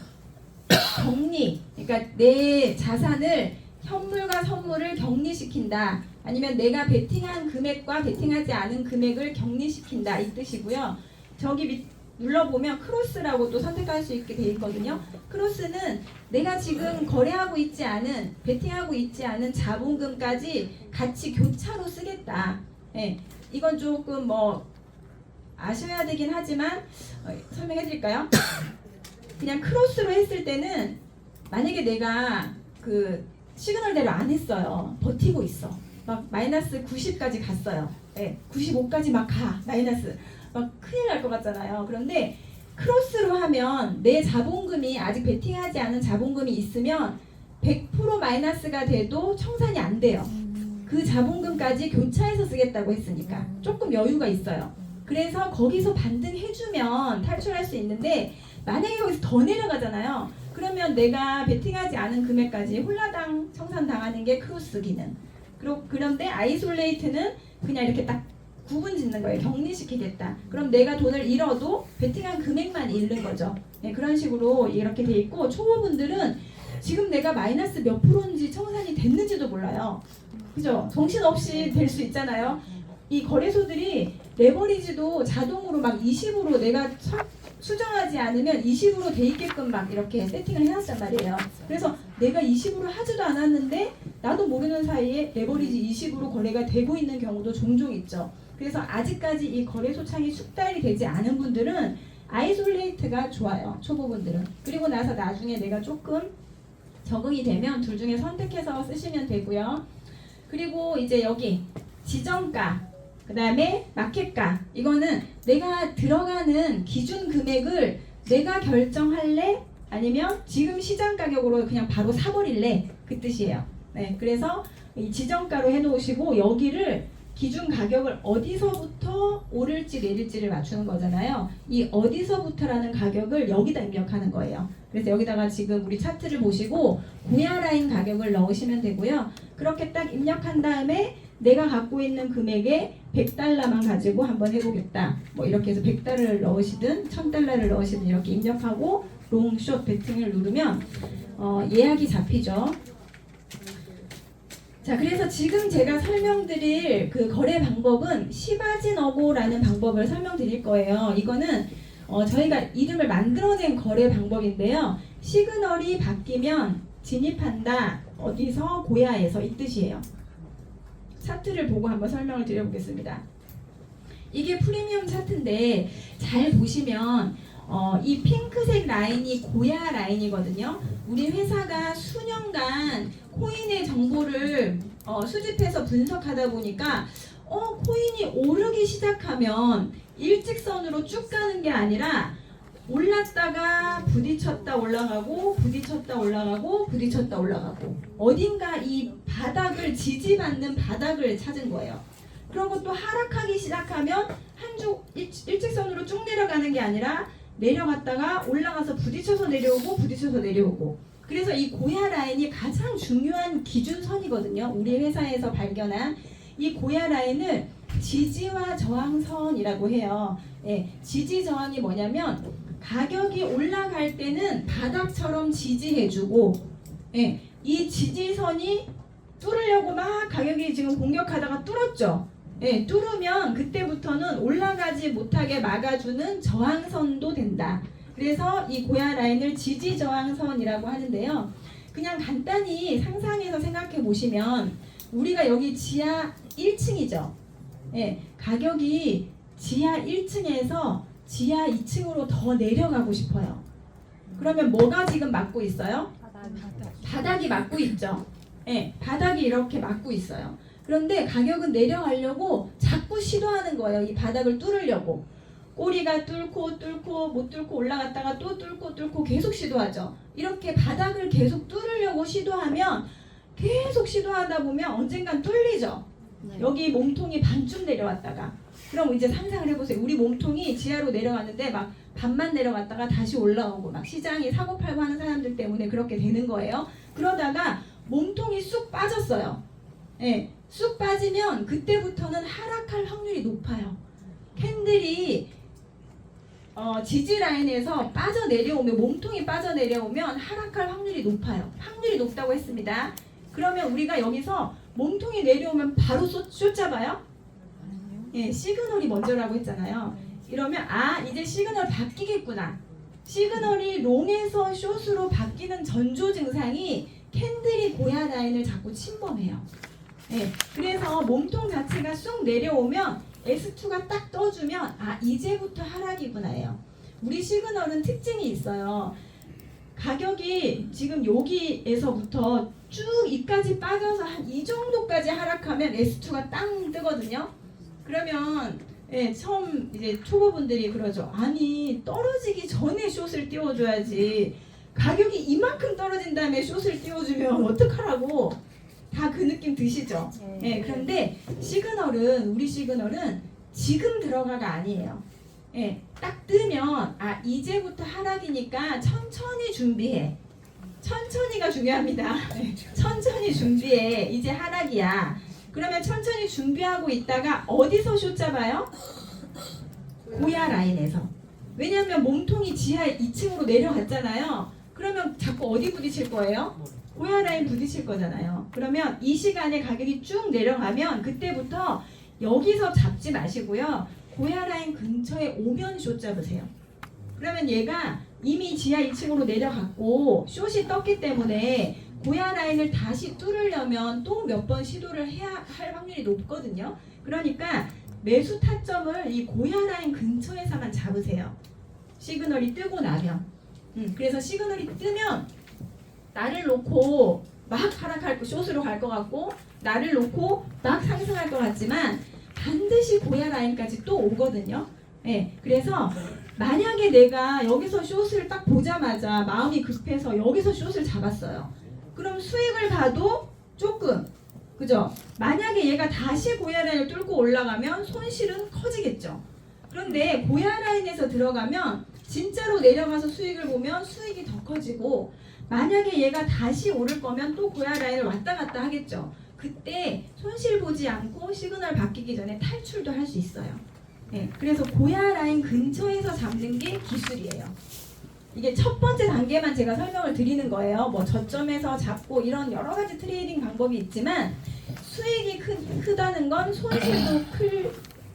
S1: 격리, 그러니까 내 자산을 현물과 선물을 격리시킨다. 아니면 내가 베팅한 금액과 베팅하지 않은 금액을 격리시킨다 이 뜻이고요. 저기 눌러보면 크로스라고 또 선택할 수 있게 되어 있거든요. 크로스는 내가 지금 거래하고 있지 않은 베팅하고 있지 않은 자본금까지 같이 교차로 쓰겠다. 예, 이건 조금 뭐 아셔야 되긴 하지만 설명해 드릴까요? 그냥 크로스로 했을 때는 만약에 내가 그 시그널대로 안 했어요. 버티고 있어. 막 마이너스 90까지 갔어요. 네, 95까지 막 가. 마이너스. 막 큰일 날 것 같잖아요. 그런데 크로스로 하면 내 자본금이 아직 베팅하지 않은 자본금이 있으면 100% 마이너스가 돼도 청산이 안 돼요. 그 자본금까지 교차해서 쓰겠다고 했으니까 조금 여유가 있어요. 그래서 거기서 반등해주면 탈출할 수 있는데 만약에 거기서 더 내려가잖아요. 그러면 내가 베팅하지 않은 금액까지 홀라당 청산당하는 게 크로스 기능. 그런데 아이솔레이트는 그냥 이렇게 딱 구분 짓는 거예요. 격리시키겠다. 그럼 내가 돈을 잃어도 베팅한 금액만 잃는 거죠. 네, 그런 식으로 이렇게 돼 있고 초보분들은 지금 내가 마이너스 몇 프로인지 청산이 됐는지도 몰라요. 그죠? 정신없이 될 수 있잖아요. 이 거래소들이 레버리지도 자동으로 막 20으로 내가 수정하지 않으면 20으로 돼 있게끔 막 이렇게 세팅을 해놨단 말이에요. 그래서 내가 20으로 하지도 않았는데 나도 모르는 사이에 레버리지 20으로 거래가 되고 있는 경우도 종종 있죠. 그래서 아직까지 이 거래소 창이 숙달이 되지 않은 분들은 아이솔레이트가 좋아요. 초보분들은. 그리고 나서 나중에 내가 조금 적응이 되면 둘 중에 선택해서 쓰시면 되고요. 그리고 이제 여기 지정가, 그 다음에 마켓가. 이거는 내가 들어가는 기준 금액을 내가 결정할래? 아니면 지금 시장 가격으로 그냥 바로 사버릴래? 그 뜻이에요. 네, 그래서 이 지정가로 해놓으시고 여기를 기준 가격을 어디서부터 오를지 내릴지를 맞추는 거잖아요. 이 어디서부터라는 가격을 여기다 입력하는 거예요. 그래서 여기다가 지금 우리 차트를 보시고 고야 라인 가격을 넣으시면 되고요. 그렇게 딱 입력한 다음에 내가 갖고 있는 금액에 100달러만 가지고 한번 해보겠다. 뭐 이렇게 해서 100달러를 넣으시든 1000달러를 넣으시든 이렇게 입력하고 롱, 숏, 베팅을 누르면 예약이 잡히죠. 자, 그래서 지금 제가 설명드릴 그 거래 방법은 시바지너고라는 방법을 설명드릴 거예요. 이거는 저희가 이름을 만들어낸 거래 방법인데요. 시그널이 바뀌면 진입한다. 어디서? 고야에서. 이 뜻이에요. 차트를 보고 한번 설명을 드려보겠습니다. 이게 프리미엄 차트인데 잘 보시면 이 핑크색 라인이 고야 라인이거든요. 우리 회사가 수년간 코인의 정보를 수집해서 분석하다 보니까 코인이 오르기 시작하면 일직선으로 쭉 가는 게 아니라 올랐다가 부딪혔다 올라가고 부딪혔다 올라가고 부딪혔다 올라가고 어딘가 이 바닥을 지지받는 바닥을 찾은 거예요. 그리고 또 하락하기 시작하면 한쪽 일직선으로 쭉 내려가는 게 아니라 내려갔다가 올라가서 부딪혀서 내려오고 부딪혀서 내려오고. 그래서 이 고야 라인이 가장 중요한 기준선이거든요. 우리 회사에서 발견한 이 고야 라인을 지지와 저항선이라고 해요. 예, 지지 저항이 뭐냐면 가격이 올라갈 때는 바닥처럼 지지해주고, 예, 이 지지선이 뚫으려고 막 가격이 지금 공격하다가 뚫었죠. 예, 뚫으면 그때부터는 올라가지 못하게 막아주는 저항선도 된다. 그래서 이 고야 라인을 지지 저항선이라고 하는데요. 그냥 간단히 상상해서 생각해 보시면 우리가 여기 지하 1층이죠. 예, 가격이 지하 1층에서 지하 2층으로 더 내려가고 싶어요. 그러면 뭐가 지금 막고 있어요? 바닥이 막고 있죠. 예, 바닥이 이렇게 막고 있어요. 그런데 가격은 내려가려고 자꾸 시도하는 거예요. 이 바닥을 뚫으려고. 꼬리가 뚫고 못 뚫고 올라갔다가 또 뚫고 계속 시도하죠. 이렇게 바닥을 계속 뚫으려고 시도하면 계속 시도하다 보면 언젠간 뚫리죠. 네. 여기 몸통이 반쯤 내려왔다가 그럼 이제 상상을 해보세요. 우리 몸통이 지하로 내려갔는데 막 반만 내려갔다가 다시 올라오고 막 시장이 사고팔고 하는 사람들 때문에 그렇게 되는 거예요. 그러다가 몸통이 쑥 빠졌어요. 예, 쑥 빠지면 그때부터는 하락할 확률이 높아요. 캔들이 지지 라인에서 빠져내려오면 몸통이 빠져내려오면 하락할 확률이 높아요. 확률이 높다고 했습니다. 그러면 우리가 여기서 몸통이 내려오면 바로 숏 잡아요? 예, 시그널이 먼저라고 했잖아요. 이러면 이제 시그널 바뀌겠구나. 시그널이 롱에서 숏으로 바뀌는 전조 증상이 캔들이 고야 라인을 자꾸 침범해요. 예, 그래서 몸통 자체가 쑥 내려오면 S2가 딱 떠주면 이제부터 하락이구나예요. 우리 시그널은 특징이 있어요. 가격이 지금 여기에서부터 쭉 이까지 빠져서 한 이 정도까지 하락하면 S2가 땅 뜨거든요. 그러면 예, 처음 이제 초보분들이 그러죠. 아니 떨어지기 전에 숏을 띄워줘야지. 가격이 이만큼 떨어진 다음에 숏을 띄워주면 어떡하라고. 다 그 느낌 드시죠? 예, 그런데 우리 시그널은 지금 들어가가 아니에요. 예, 딱 뜨면 아 이제부터 하락이니까 천천히 준비해. 천천히가 중요합니다. 천천히 준비해. 이제 하락이야. 그러면 천천히 준비하고 있다가 어디서 숏 잡아요? 고야 라인에서. 왜냐하면 몸통이 지하 2층으로 내려갔잖아요. 그러면 자꾸 어디 부딪힐 거예요? 고야 라인 부딪힐 거잖아요. 그러면 이 시간에 가격이 쭉 내려가면 그때부터 여기서 잡지 마시고요. 고야 라인 근처에 오면 숏 잡으세요. 그러면 얘가 이미 지하 2층으로 내려갔고 숏이 떴기 때문에 고야 라인을 다시 뚫으려면 또 몇 번 시도를 해야 할 확률이 높거든요. 그러니까 매수 타점을 이 고야 라인 근처에서만 잡으세요. 시그널이 뜨고 나면. 그래서 시그널이 뜨면 나를 놓고 막 하락할 거 숏으로 갈 것 같고 나를 놓고 막 상승할 것 같지만 반드시 고야 라인까지 또 오거든요. 네, 그래서 만약에 내가 여기서 숏을 딱 보자마자 마음이 급해서 여기서 숏을 잡았어요. 그럼 수익을 봐도 조금, 그죠? 만약에 얘가 다시 고야 라인을 뚫고 올라가면 손실은 커지겠죠. 그런데 고야 라인에서 들어가면 진짜로 내려가서 수익을 보면 수익이 더 커지고 만약에 얘가 다시 오를 거면 또 고야 라인을 왔다 갔다 하겠죠. 그때 손실 보지 않고 시그널 바뀌기 전에 탈출도 할 수 있어요. 네, 그래서 고야 라인 근처에서 잡는 게 기술이에요. 이게 첫 번째 단계만 제가 설명을 드리는 거예요. 뭐 저점에서 잡고 이런 여러 가지 트레이딩 방법이 있지만 수익이 크다는 건 손실도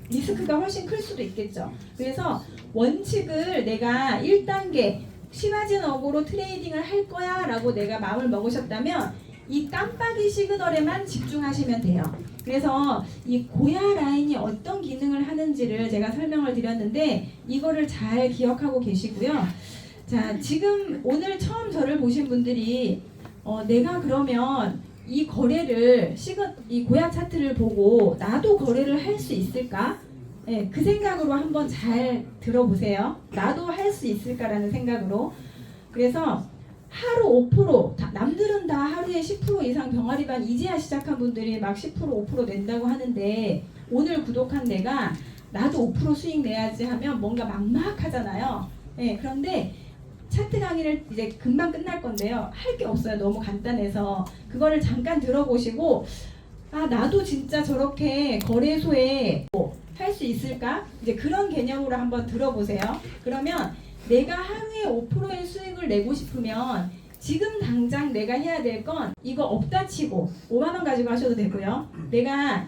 S1: 리스크가 훨씬 클 수도 있겠죠. 그래서 원칙을 내가 1단계 시가진 어고로 트레이딩을 할 거야 라고 내가 마음을 먹으셨다면 이 깜빡이 시그널에만 집중하시면 돼요. 그래서 이 고야 라인이 어떤 기능을 하는지를 제가 설명을 드렸는데 이거를 잘 기억하고 계시고요. 자, 지금 오늘 처음 저를 보신 분들이 내가 그러면 이 거래를 이 고야 차트를 보고 나도 거래를 할 수 있을까? 네, 그 생각으로 한번 잘 들어보세요. 나도 할 수 있을까라는 생각으로. 그래서 하루 5%, 남들은 다 하루에 10% 이상 병아리반 이제야 시작한 분들이 막 10%, 5% 낸다고 하는데 오늘 구독한 내가 나도 5% 수익 내야지 하면 뭔가 막막하잖아요. 네, 그런데 차트 강의를 이제 금방 끝날 건데요. 할 게 없어요. 너무 간단해서. 그거를 잠깐 들어보시고 아 나도 진짜 저렇게 거래소에 할 수 있을까? 이제 그런 개념으로 한번 들어보세요. 그러면 내가 하루에 5%의 수익을 내고 싶으면 지금 당장 내가 해야 될 건 이거 없다 치고 5만 원 가지고 하셔도 되고요. 내가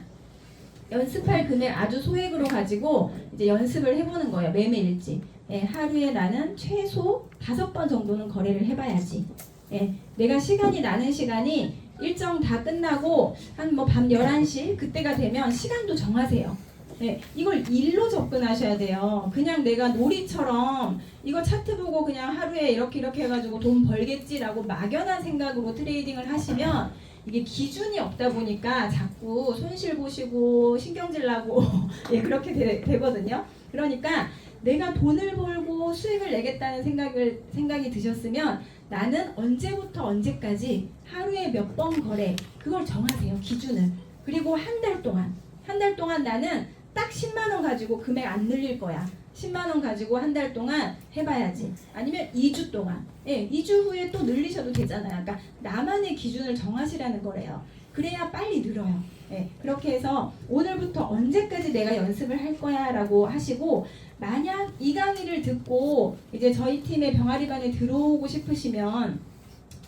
S1: 연습할 금액 아주 소액으로 가지고 이제 연습을 해보는 거예요. 매매일지. 예, 하루에 나는 최소 5번 정도는 거래를 해봐야지. 예, 내가 시간이 나는 시간이 일정 다 끝나고 한 뭐 밤 11시 그때가 되면 시간도 정하세요. 네, 이걸 일로 접근하셔야 돼요. 그냥 내가 놀이처럼 이거 차트 보고 그냥 하루에 이렇게 해가지고 돈 벌겠지라고 막연한 생각으로 트레이딩을 하시면 이게 기준이 없다 보니까 자꾸 손실 보시고 신경질 나고 예, 그렇게 되거든요. 그러니까 내가 돈을 벌고 수익을 내겠다는 생각이 드셨으면 나는 언제부터 언제까지 하루에 몇 번 거래 그걸 정하세요. 기준을. 그리고 한 달 동안 나는 딱 10만 원 가지고 금액 안 늘릴 거야. 10만 원 가지고 한 달 동안 해봐야지. 아니면 2주 동안. 예, 2주 후에 또 늘리셔도 되잖아요. 그러니까 나만의 기준을 정하시라는 거래요. 그래야 빨리 늘어요. 예, 그렇게 해서 오늘부터 언제까지 내가 연습을 할 거야 라고 하시고 만약 이 강의를 듣고 이제 저희 팀의 병아리반에 들어오고 싶으시면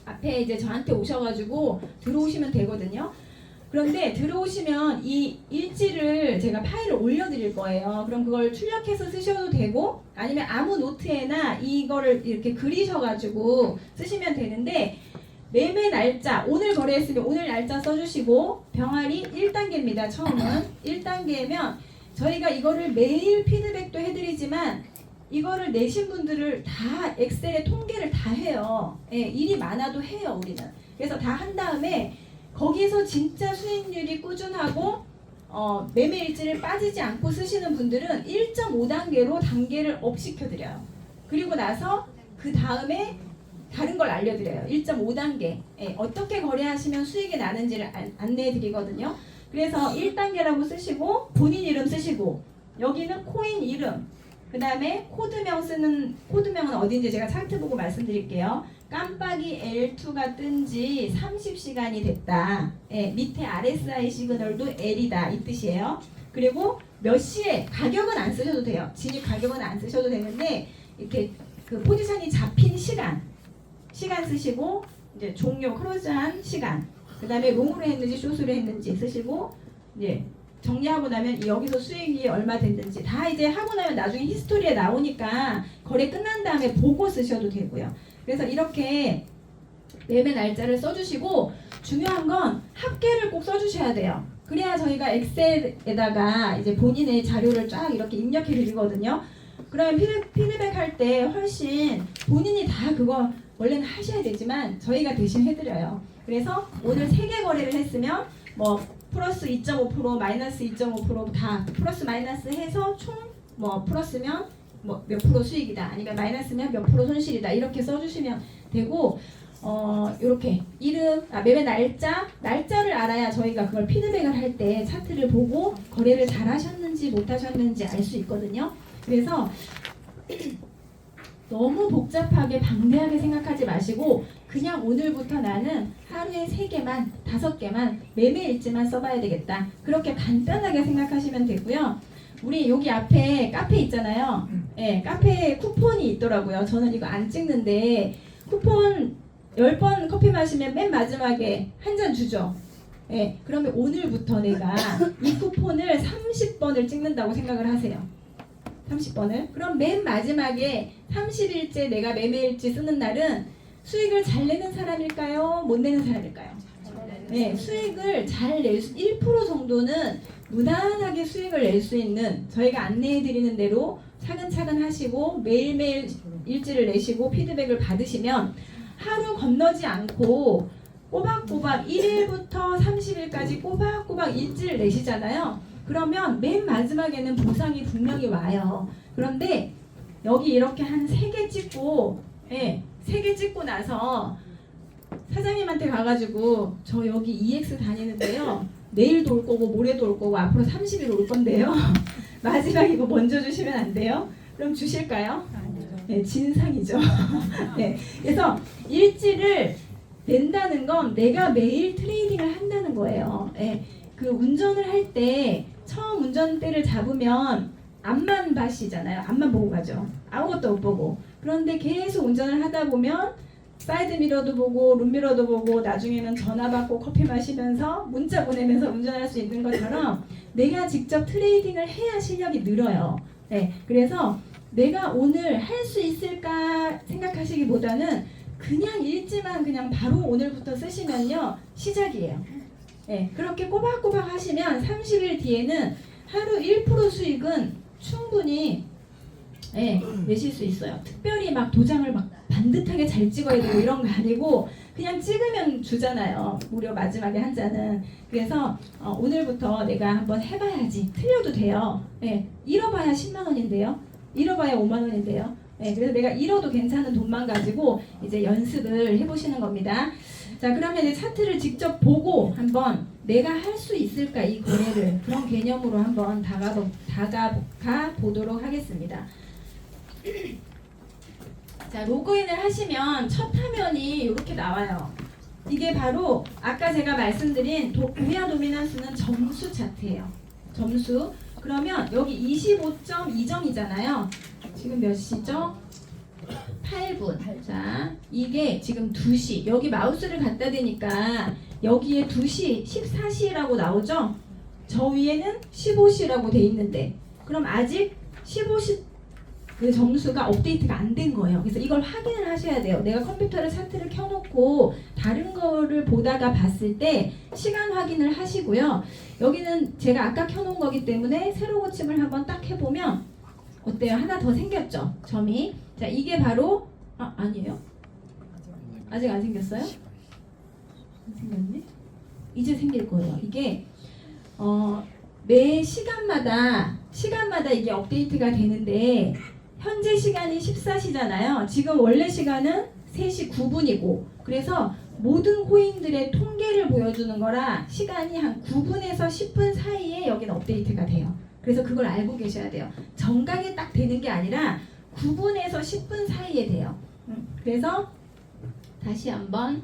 S1: 앞에 이제 저한테 오셔가지고 들어오시면 되거든요. 그런데 들어오시면 이 일지를 제가 파일을 올려드릴 거예요. 그럼 그걸 출력해서 쓰셔도 되고 아니면 아무 노트에나 이거를 이렇게 그리셔가지고 쓰시면 되는데 매매 날짜, 오늘 거래했으면 오늘 날짜 써주시고 병아리 1단계입니다. 처음은 1단계면 저희가 이거를 매일 피드백도 해드리지만 이거를 내신 분들을 다 엑셀에 통계를 다 해요. 예, 일이 많아도 해요 우리는. 그래서 다 한 다음에 거기서 진짜 수익률이 꾸준하고 매매 일지를 빠지지 않고 쓰시는 분들은 1.5단계로 단계를 업 시켜드려요. 그리고 나서 그 다음에 다른 걸 알려드려요. 1.5단계 어떻게 거래하시면 수익이 나는지를 안내해 드리거든요. 그래서 1단계라고 쓰시고 본인 이름 쓰시고 여기는 코인 이름 그 다음에 코드명은 어딘지 제가 차트 보고 말씀드릴게요. 깜빡이 L2가 뜬 지 30시간이 됐다. 밑에 RSI 시그널도 L이다 이 뜻이에요. 그리고 몇 시에 가격은 안 쓰셔도 돼요. 진입 가격은 안 쓰셔도 되는데 이렇게 그 포지션이 잡힌 시간 쓰시고 이제 종료 클로즈한 시간 그 다음에 롱으로 했는지 숏으로 했는지 쓰시고 이제 정리하고 나면 여기서 수익이 얼마 됐는지 다 이제 하고 나면 나중에 히스토리에 나오니까 거래 끝난 다음에 보고 쓰셔도 되고요. 그래서 이렇게 매매 날짜를 써주시고 중요한 건 합계를 꼭 써주셔야 돼요. 그래야 저희가 엑셀에다가 이제 본인의 자료를 쫙 이렇게 입력해 드리거든요. 그러면 피드백 할 때 훨씬 본인이 다 그거 원래는 하셔야 되지만 저희가 대신 해드려요. 그래서 오늘 3개 거래를 했으면 뭐 플러스 2.5% 마이너스 2.5% 다 플러스 마이너스 해서 총 뭐 플러스면 뭐 몇 프로 수익이다 아니면 마이너스면 몇 프로 손실이다 이렇게 써주시면 되고 이렇게 이름 매매 날짜를 알아야 저희가 그걸 피드백을 할 때 차트를 보고 거래를 잘 하셨는지 못 하셨는지 알 수 있거든요. 그래서 너무 복잡하게 방대하게 생각하지 마시고 그냥 오늘부터 나는 하루에 3개만 5개만 매매 일지만 써봐야 되겠다. 그렇게 간단하게 생각하시면 되고요. 우리 여기 앞에 카페 있잖아요. 카페에 쿠폰이 있더라고요. 저는 이거 안 찍는데 쿠폰 10번 커피 마시면 맨 마지막에 한 잔 주죠. 그러면 오늘부터 내가 이 쿠폰을 30번을 찍는다고 생각을 하세요. 30번을. 그럼 맨 마지막에 30일째 내가 매매일지 쓰는 날은 수익을 잘 내는 사람일까요? 못 내는 사람일까요? 수익을 잘 낼 수, 1% 정도는 무난하게 수익을 낼 수 있는 저희가 안내해 드리는 대로 차근차근 하시고 매일매일 일지를 내시고 피드백을 받으시면 하루 건너지 않고 꼬박꼬박 1일부터 30일까지 꼬박꼬박 일지를 내시잖아요. 그러면 맨 마지막에는 보상이 분명히 와요. 그런데 여기 이렇게 한 3개 찍고 3개 찍고 나서 사장님한테 가가지고 저 여기 EX 다니는데요. 내일도 올 거고 모레도 올 거고 앞으로 30일 올 건데요. 마지막 이거 먼저 주시면 안 돼요? 그럼 주실까요? 진상이죠. 그래서 일지를 낸다는 건 내가 매일 트레이딩을 한다는 거예요. 그 운전을 할 때 처음 운전대를 잡으면 앞만 봐시잖아요. 앞만 보고 가죠. 아무것도 못 보고. 그런데 계속 운전을 하다 보면 사이드미러도 보고 룸미러도 보고 나중에는 전화 받고 커피 마시면서 문자 보내면서 운전할 수 있는 것처럼 내가 직접 트레이딩을 해야 실력이 늘어요. 그래서 내가 오늘 할 수 있을까 생각하시기보다는 그냥 일지만 그냥 바로 오늘부터 쓰시면요 시작이에요. 그렇게 꼬박꼬박 하시면 30일 뒤에는 하루 1% 수익은 충분히 내실 수 있어요. 특별히 막 도장을 막 반듯하게 잘 찍어야 되고 이런 거 아니고 그냥 찍으면 주잖아요. 무려 마지막에 한 잔은. 그래서 오늘부터 내가 한번 해봐야지. 틀려도 돼요. 잃어봐야 10만 원인데요. 잃어봐야 5만 원인데요. 그래서 내가 잃어도 괜찮은 돈만 가지고 이제 연습을 해보시는 겁니다. 자, 그러면 이제 차트를 직접 보고 한번 내가 할 수 있을까 이 거래를 그런 개념으로 한번 다가가 보도록 하겠습니다. 자, 로그인을 하시면 첫 화면이 이렇게 나와요. 이게 바로 아까 제가 말씀드린 우미아 도미넌스는 점수 차트예요. 점수. 그러면 여기 25.2점이잖아요. 지금 몇 시죠? 8분. 자, 이게 지금 2시. 여기 마우스를 갖다 대니까 여기에 2시, 14시라고 나오죠? 저 위에는 15시라고 돼 있는데 그럼 아직 15시 그 점수가 업데이트가 안 된 거예요. 그래서 이걸 확인을 하셔야 돼요. 내가 컴퓨터를 차트를 켜놓고 다른 거를 보다가 봤을 때 시간 확인을 하시고요. 여기는 제가 아까 켜놓은 거기 때문에 새로 고침을 한번 딱 해보면 어때요? 하나 더 생겼죠? 점이. 자, 이게 바로 아니에요? 아직 안 생겼어요? 안 생겼네? 이제 생길 거예요. 이게 매 시간마다 이게 업데이트가 되는데 현재 시간이 14시잖아요. 지금 원래 시간은 3시 9분이고 그래서 모든 코인들의 통계를 보여주는 거라 시간이 한 9분에서 10분 사이에 여기는 업데이트가 돼요. 그래서 그걸 알고 계셔야 돼요. 정각에 딱 되는 게 아니라 9분에서 10분 사이에 돼요. 그래서 다시 한번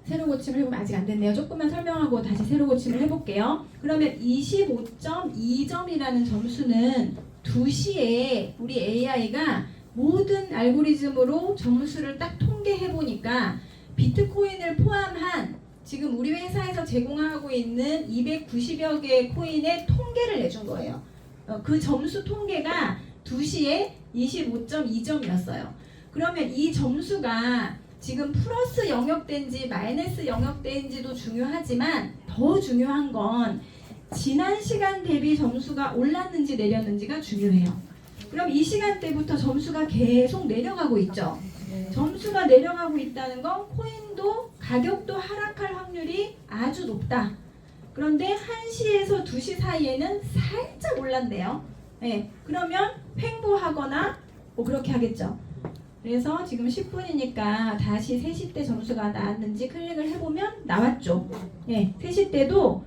S1: 세로 고침을 해보면 아직 안 됐네요. 조금만 설명하고 다시 세로 고침을 해볼게요. 그러면 25.2점이라는 점수는 2시에 우리 AI가 모든 알고리즘으로 점수를 딱 통계해보니까 비트코인을 포함한 지금 우리 회사에서 제공하고 있는 290여 개의 코인의 통계를 내준 거예요. 그 점수 통계가 2시에 25.2점이었어요. 그러면 이 점수가 지금 플러스 영역대인지 마이너스 영역대인지도 중요하지만 더 중요한 건 지난 시간 대비 점수가 올랐는지 내렸는지가 중요해요. 그럼 이 시간대부터 점수가 계속 내려가고 있죠. 점수가 내려가고 있다는 건 코인도 가격도 하락할 확률이 아주 높다. 그런데 1시에서 2시 사이에는 살짝 올랐네요. 네, 그러면 횡보하거나 뭐 그렇게 하겠죠. 그래서 지금 10분이니까 다시 3시 때 점수가 나왔는지 클릭을 해보면 나왔죠. 네, 3시 때도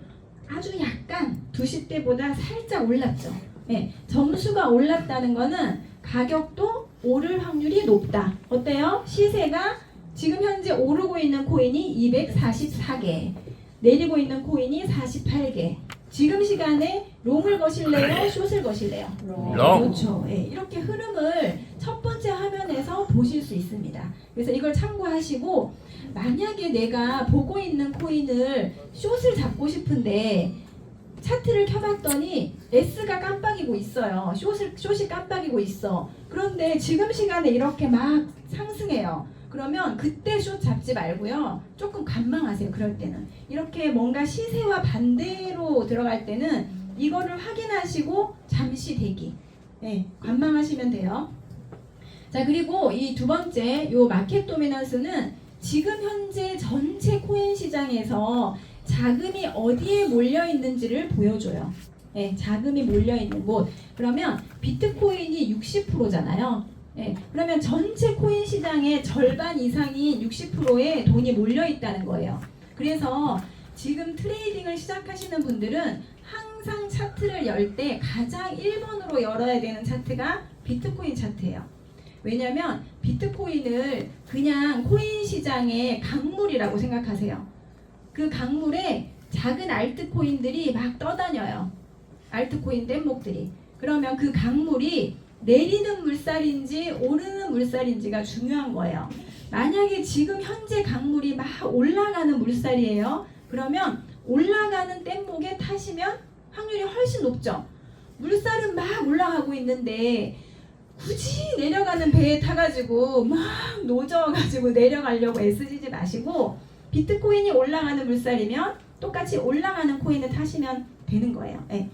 S1: 아주 약간 2시 때보다 살짝 올랐죠. 네, 점수가 올랐다는 거는 가격도 오를 확률이 높다. 어때요? 시세가 지금 현재 오르고 있는 코인이 244개, 내리고 있는 코인이 48개. 지금 시간에 롱을 거실래요? 숏을 거실래요?
S2: 롱.
S1: 그렇죠. 네, 이렇게 흐름을 첫 번째 화면에서 보실 수 있습니다. 그래서 이걸 참고하시고 만약에 내가 보고 있는 코인을 숏을 잡고 싶은데 차트를 켜봤더니 S가 깜빡이고 있어요. 숏이 깜빡이고 있어. 그런데 지금 시간에 이렇게 막 상승해요. 그러면 그때 숏 잡지 말고요. 조금 관망하세요. 그럴 때는. 이렇게 뭔가 시세와 반대로 들어갈 때는 이거를 확인하시고 잠시 대기. 네, 관망하시면 돼요. 자, 그리고 이 두 번째 요 마켓 도미넌스는 지금 현재 전체 코인 시장에서 자금이 어디에 몰려 있는지를 보여줘요. 네, 자금이 몰려 있는 곳. 그러면 비트코인이 60%잖아요. 네, 그러면 전체 코인 시장의 절반 이상이 60%의 돈이 몰려 있다는 거예요. 그래서 지금 트레이딩을 시작하시는 분들은 항상 차트를 열 때 가장 1번으로 열어야 되는 차트가 비트코인 차트예요. 왜냐면 비트코인을 그냥 코인 시장의 강물이라고 생각하세요. 그 강물에 작은 알트코인들이 막 떠다녀요. 알트코인 뗏목들이. 그러면 그 강물이 내리는 물살인지 오르는 물살인지가 중요한 거예요. 만약에 지금 현재 강물이 막 올라가는 물살이에요. 그러면 올라가는 뗏목에 타시면 확률이 훨씬 높죠. 물살은 막 올라가고 있는데 굳이 내려가는 배에 타가지고 막 노져가지고 내려가려고 애쓰지 마시고 비트코인이 올라가는 물살이면 똑같이 올라가는 코인을 타시면 되는 거예요. 네.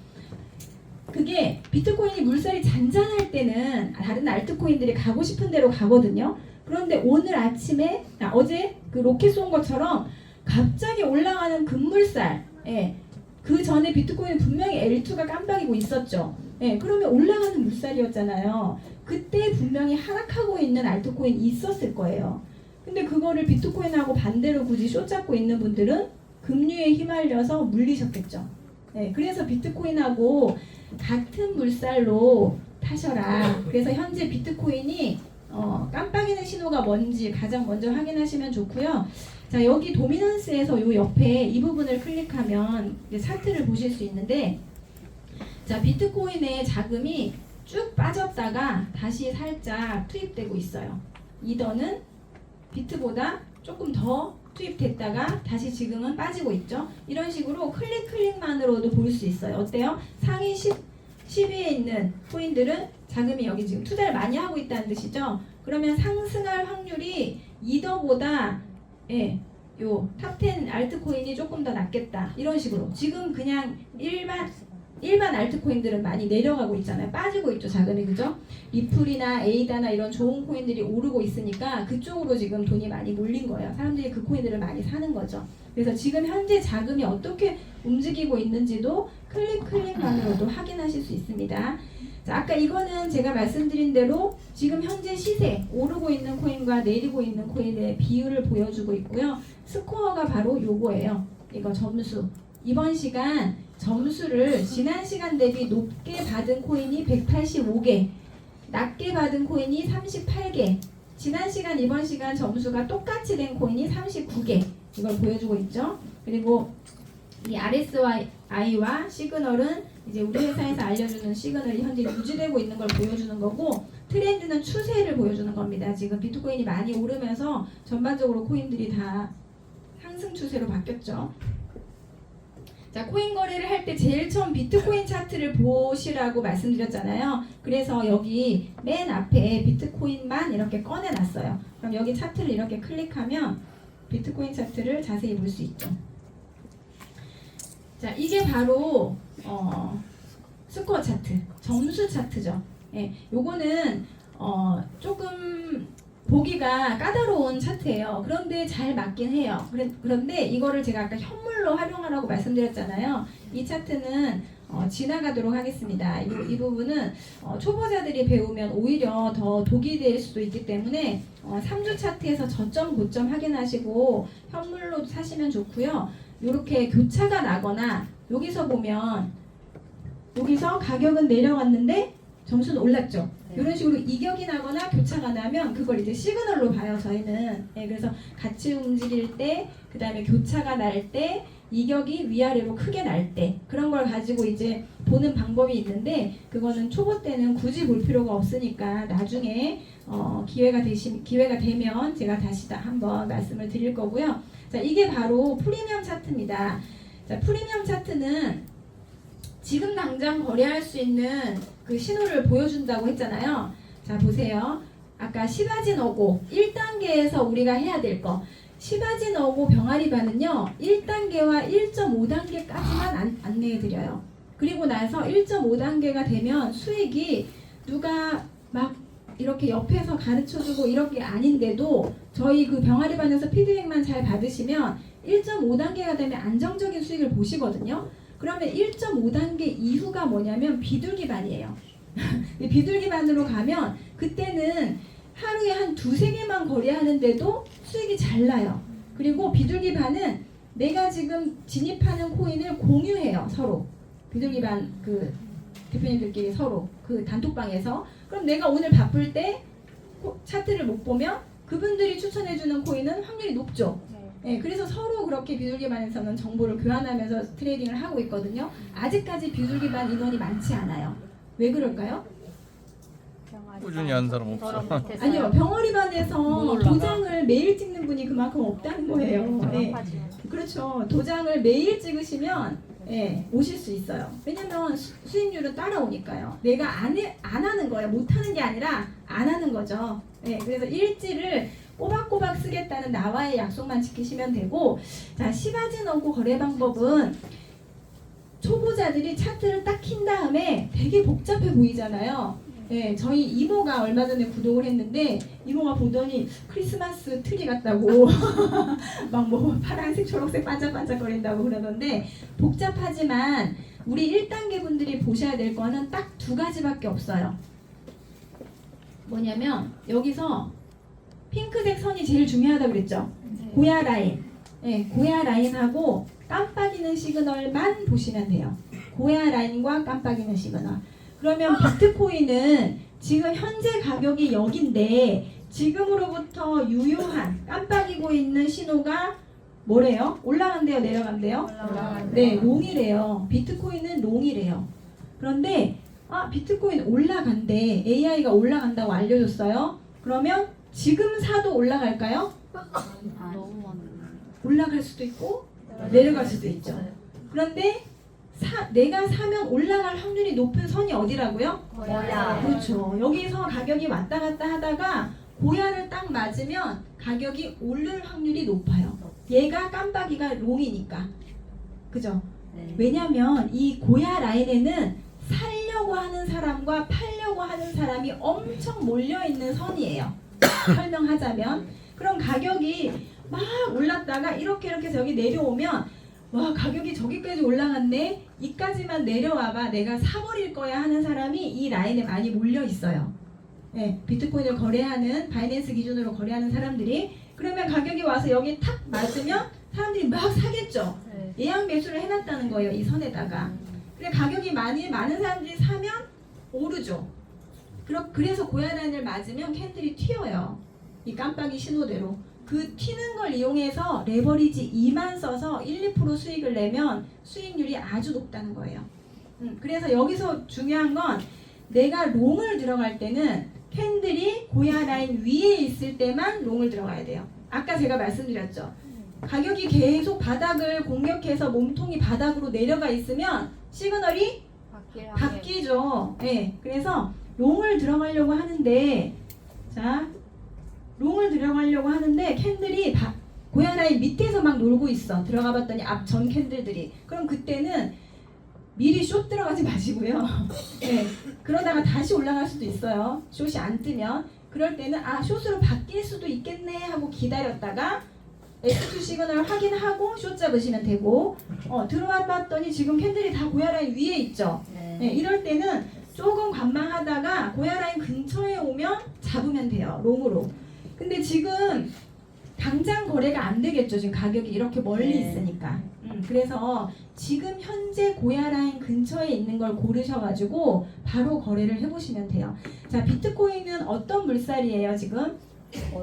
S1: 그게 비트코인이 물살이 잔잔할 때는 다른 알트코인들이 가고 싶은 대로 가거든요. 그런데 오늘 아침에 어제 그 로켓 쏜 것처럼 갑자기 올라가는 급물살. 예. 그 전에 비트코인은 분명히 L2가 깜빡이고 있었죠. 예. 그러면 올라가는 물살이었잖아요. 그때 분명히 하락하고 있는 알트코인이 있었을 거예요. 근데 그거를 비트코인하고 반대로 굳이 숏 잡고 있는 분들은 금리에 휘말려서 물리셨겠죠. 예. 그래서 비트코인하고 같은 물살로 타셔라. 그래서 현재 비트코인이 깜빡이는 신호가 뭔지 가장 먼저 확인하시면 좋고요. 자, 여기 도미넌스에서 요 옆에 이 부분을 클릭하면 이제 차트를 보실 수 있는데, 자, 비트코인의 자금이 쭉 빠졌다가 다시 살짝 투입되고 있어요. 이더는 비트보다 조금 더 투입됐다가 다시 지금은 빠지고 있죠. 이런 식으로 클릭만으로도 볼 수 있어요. 어때요? 상위 10위에 있는 코인들은 자금이 여기 지금 투자를 많이 하고 있다는 뜻이죠. 그러면 상승할 확률이 이더보다 요 탑10 알트코인이 조금 더 낮겠다. 이런 식으로 지금 그냥 일반 일반 알트코인들은 많이 내려가고 있잖아요. 빠지고 있죠, 자금이. 그죠? 리플이나 에이다나 이런 좋은 코인들이 오르고 있으니까 그쪽으로 지금 돈이 많이 몰린 거예요. 사람들이 그 코인들을 많이 사는 거죠. 그래서 지금 현재 자금이 어떻게 움직이고 있는지도 클릭만으로도 확인하실 수 있습니다. 자, 아까 이거는 제가 말씀드린 대로 지금 현재 시세, 오르고 있는 코인과 내리고 있는 코인의 비율을 보여주고 있고요. 스코어가 바로 요거예요. 이거 점수. 이번 시간 점수를 지난 시간 대비 높게 받은 코인이 185개, 낮게 받은 코인이 38개, 지난 시간, 이번 시간 점수가 똑같이 된 코인이 39개, 이걸 보여주고 있죠. 그리고 이 RSI와 시그널은 이제 우리 회사에서 알려주는 시그널이 현재 유지되고 있는 걸 보여주는 거고, 트렌드는 추세를 보여주는 겁니다. 지금 비트코인이 많이 오르면서 전반적으로 코인들이 다 상승 추세로 바뀌었죠. 자, 코인 거래를 할 때 제일 처음 비트코인 차트를 보시라고 말씀드렸잖아요. 그래서 여기 맨 앞에 비트코인만 이렇게 꺼내놨어요. 그럼 여기 차트를 이렇게 클릭하면 비트코인 차트를 자세히 볼 수 있죠. 자, 이게 바로 스코어 차트, 점수 차트죠. 예, 요거는 조금 보기가 까다로운 차트예요. 그런데 잘 맞긴 해요. 그런데 이거를 제가 아까 현물로 활용하라고 말씀드렸잖아요. 이 차트는 지나가도록 하겠습니다. 이 부분은 초보자들이 배우면 오히려 더 독이 될 수도 있기 때문에 3주 차트에서 저점 고점 확인하시고 현물로 사시면 좋고요. 이렇게 교차가 나거나 여기서 보면 여기서 가격은 내려갔는데 점수는 올랐죠. 이런 식으로 이격이 나거나 교차가 나면 그걸 이제 시그널로 봐요, 저희는. 예, 그래서 같이 움직일 때, 그 다음에 교차가 날 때, 이격이 위아래로 크게 날 때, 그런 걸 가지고 이제 보는 방법이 있는데, 그거는 초보 때는 굳이 볼 필요가 없으니까 나중에 기회가 되면 제가 다시 한번 말씀을 드릴 거고요. 자, 이게 바로 프리미엄 차트입니다. 자, 프리미엄 차트는 지금 당장 거래할 수 있는 그 신호를 보여준다고 했잖아요. 자, 보세요. 아까 시바진어고 1단계에서 우리가 해야 될 거. 시바진어고 병아리바는요. 1단계와 1.5단계까지만 안내해드려요. 그리고 나서 1.5단계가 되면 수익이 누가 막 이렇게 옆에서 가르쳐주고 이런 게 아닌데도 저희 그 병아리반에서 피드백만 잘 받으시면 1.5단계가 되면 안정적인 수익을 보시거든요. 그러면 1.5단계 이후가 뭐냐면 비둘기반이에요. 비둘기반으로 가면 그때는 하루에 한 두세 개만 거래하는데도 수익이 잘 나요. 그리고 비둘기반은 내가 지금 진입하는 코인을 공유해요, 서로. 비둘기반 그 대표님들끼리 서로 그 단톡방에서. 그럼 내가 오늘 바쁠 때 차트를 못 보면 그분들이 추천해주는 코인은 확률이 높죠. 네, 그래서 서로 그렇게 비둘기반에서는 정보를 교환하면서 트레이딩을 하고 있거든요. 아직까지 비둘기반 인원이 많지 않아요. 왜 그럴까요?
S2: 꾸준히 하는 사람 없어.
S1: 아니요, 병어리반에서 도장을 매일 찍는 분이 그만큼 없다는 거예요. 네. 그렇죠. 도장을 매일 찍으시면 오실 수 있어요. 왜냐면 수익률은 따라오니까요. 내가 안 하는 거예요. 못 하는 게 아니라 안 하는 거죠. 네, 그래서 일지를 꼬박꼬박 쓰겠다는 나와의 약속만 지키시면 되고, 자, 시바진어고 거래 방법은 초보자들이 차트를 딱 킨 다음에 되게 복잡해 보이잖아요. 네, 저희 이모가 얼마 전에 구독을 했는데 이모가 보더니 크리스마스 트리 같다고 막 뭐 파란색 초록색 반짝반짝거린다고 그러던데, 복잡하지만 우리 1단계 분들이 보셔야 될 거는 딱 두 가지밖에 없어요. 뭐냐면 여기서 핑크색 선이 제일 중요하다고 그랬죠. 고야 라인. 네, 고야 라인하고 깜빡이는 시그널만 보시면 돼요. 고야 라인과 깜빡이는 시그널. 그러면 비트코인은 지금 현재 가격이 여긴데 지금으로부터 유효한 깜빡이고 있는 신호가 뭐래요? 올라간대요? 내려간대요? 네, 롱이래요. 비트코인은 롱이래요. 그런데 비트코인 올라간대. AI가 올라간다고 알려줬어요. 그러면 지금 사도 올라갈까요? 올라갈 수도 있고 내려갈 수도 있죠. 그런데 내가 사면 올라갈 확률이 높은 선이 어디라고요? 고야. 그렇죠. 여기서 가격이 왔다 갔다 하다가 고야를 딱 맞으면 가격이 오를 확률이 높아요. 얘가 깜빡이가 롱이니까. 그죠?
S3: 네.
S1: 왜냐면 이 고야 라인에는 살려고 하는 사람과 팔려고 하는 사람이 엄청 몰려있는 선이에요. 설명하자면 그럼 가격이 막 올랐다가 이렇게 해서 여기 내려오면 와 가격이 저기까지 올라갔네 이까지만 내려와봐 내가 사버릴 거야 하는 사람이 이 라인에 많이 몰려 있어요. 네, 비트코인을 거래하는 바이낸스 기준으로 거래하는 사람들이 그러면 가격이 와서 여기 탁 맞으면 사람들이 막 사겠죠.
S3: 네.
S1: 예약 매수를 해놨다는 거예요 이 선에다가. 그래 가격이 많은 사람들이 사면 오르죠. 그래서 고야 라인을 맞으면 캔들이 튀어요. 이 깜빡이 신호대로. 그 튀는 걸 이용해서 레버리지 2만 써서 1, 2% 수익을 내면 수익률이 아주 높다는 거예요. 그래서 여기서 중요한 건 내가 롱을 들어갈 때는 캔들이 고야 라인 위에 있을 때만 롱을 들어가야 돼요. 아까 제가 말씀드렸죠. 가격이 계속 바닥을 공격해서 몸통이 바닥으로 내려가 있으면 시그널이 바뀌죠. 네, 그래서 롱을 들어가려고 하는데 자 롱을 들어가려고 하는데 캔들이 고야 라인 밑에서 막 놀고 있어. 들어가 봤더니 앞 전 캔들들이. 그럼 그때는 미리 숏 들어가지 마시고요. 네, 그러다가 다시 올라갈 수도 있어요. 숏이 안 뜨면. 그럴 때는 아 숏으로 바뀔 수도 있겠네 하고 기다렸다가 S2 시그널 확인하고 숏 잡으시면 되고 들어와 봤더니 지금 캔들이 다 고야 라인 위에 있죠. 네, 이럴 때는 조금 관망하다가 고야 라인 근처에 오면 잡으면 돼요. 롱으로. 근데 지금 당장 거래가 안 되겠죠. 지금 가격이 이렇게 멀리 있으니까. 그래서 지금 현재 고야 라인 근처에 있는 걸 고르셔가지고 바로 거래를 해보시면 돼요. 자, 비트코인은 어떤 물살이에요 지금?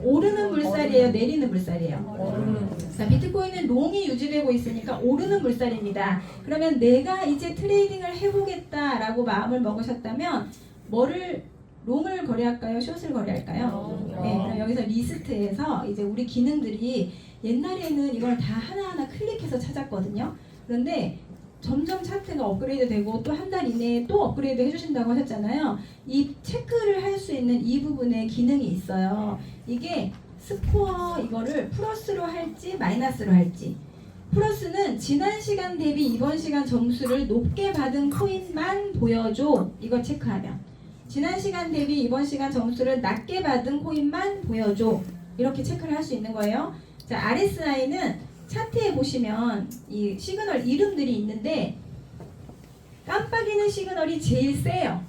S1: 오르는 물살이에요? 내리는 물살이에요? 자, 비트코인은 롱이 유지되고 있으니까 오르는 물살입니다. 그러면 내가 이제 트레이딩을 해보겠다라고 마음을 먹으셨다면 롱을 거래할까요? 숏을 거래할까요? 네, 그럼 여기서 리스트에서 이제 우리 기능들이 옛날에는 이걸 다 하나하나 클릭해서 찾았거든요. 그런데 점점 차트가 업그레이드 되고 또 한 달 이내에 또 업그레이드 해주신다고 하셨잖아요. 이 체크를 할 수 있는 이 부분에 기능이 있어요. 이게 스코어 이거를 플러스로 할지 마이너스로 할지. 플러스는 지난 시간 대비 이번 시간 점수를 높게 받은 코인만 보여줘. 이거 체크하면. 지난 시간 대비 이번 시간 점수를 낮게 받은 코인만 보여줘. 이렇게 체크를 할 수 있는 거예요. 자, RSI는 차트에 보시면 이 시그널 이름들이 있는데 깜빡이는 시그널이 제일 세요.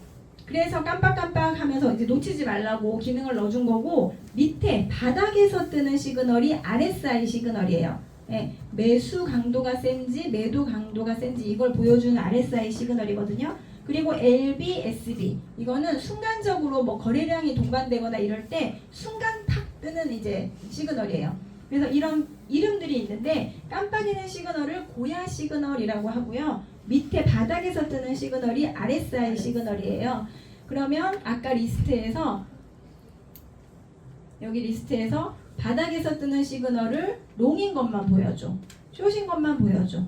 S1: 그래서 깜빡깜빡 하면서 이제 놓치지 말라고 기능을 넣어준 거고 밑에 바닥에서 뜨는 시그널이 RSI 시그널이에요. 네, 매수 강도가 센지 매도 강도가 센지 이걸 보여주는 RSI 시그널이거든요. 그리고 LB, SB 이거는 순간적으로 뭐 거래량이 동반되거나 이럴 때 순간 탁 뜨는 이제 시그널이에요. 그래서 이런 이름들이 있는데 깜빡이는 시그널을 고야 시그널이라고 하고요. 밑에 바닥에서 뜨는 시그널이 RSI 시그널이에요. 그러면 아까 리스트에서 여기 리스트에서 바닥에서 뜨는 시그널을 롱인 것만 보여줘. 숏인 것만 보여줘.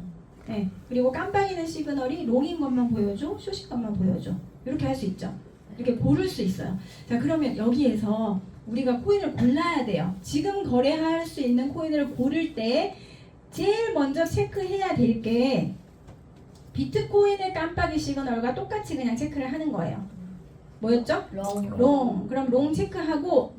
S1: 네. 그리고 깜빡이는 시그널이 롱인 것만 보여줘. 숏인 것만 보여줘. 이렇게 할 수 있죠. 이렇게 고를 수 있어요. 자, 그러면 여기에서 우리가 코인을 골라야 돼요. 지금 거래할 수 있는 코인을 고를 때 제일 먼저 체크해야 될 게 비트코인의 깜빡이 시그널과 똑같이 그냥 체크를 하는 거예요. 뭐였죠? 롱. 그럼 롱 체크하고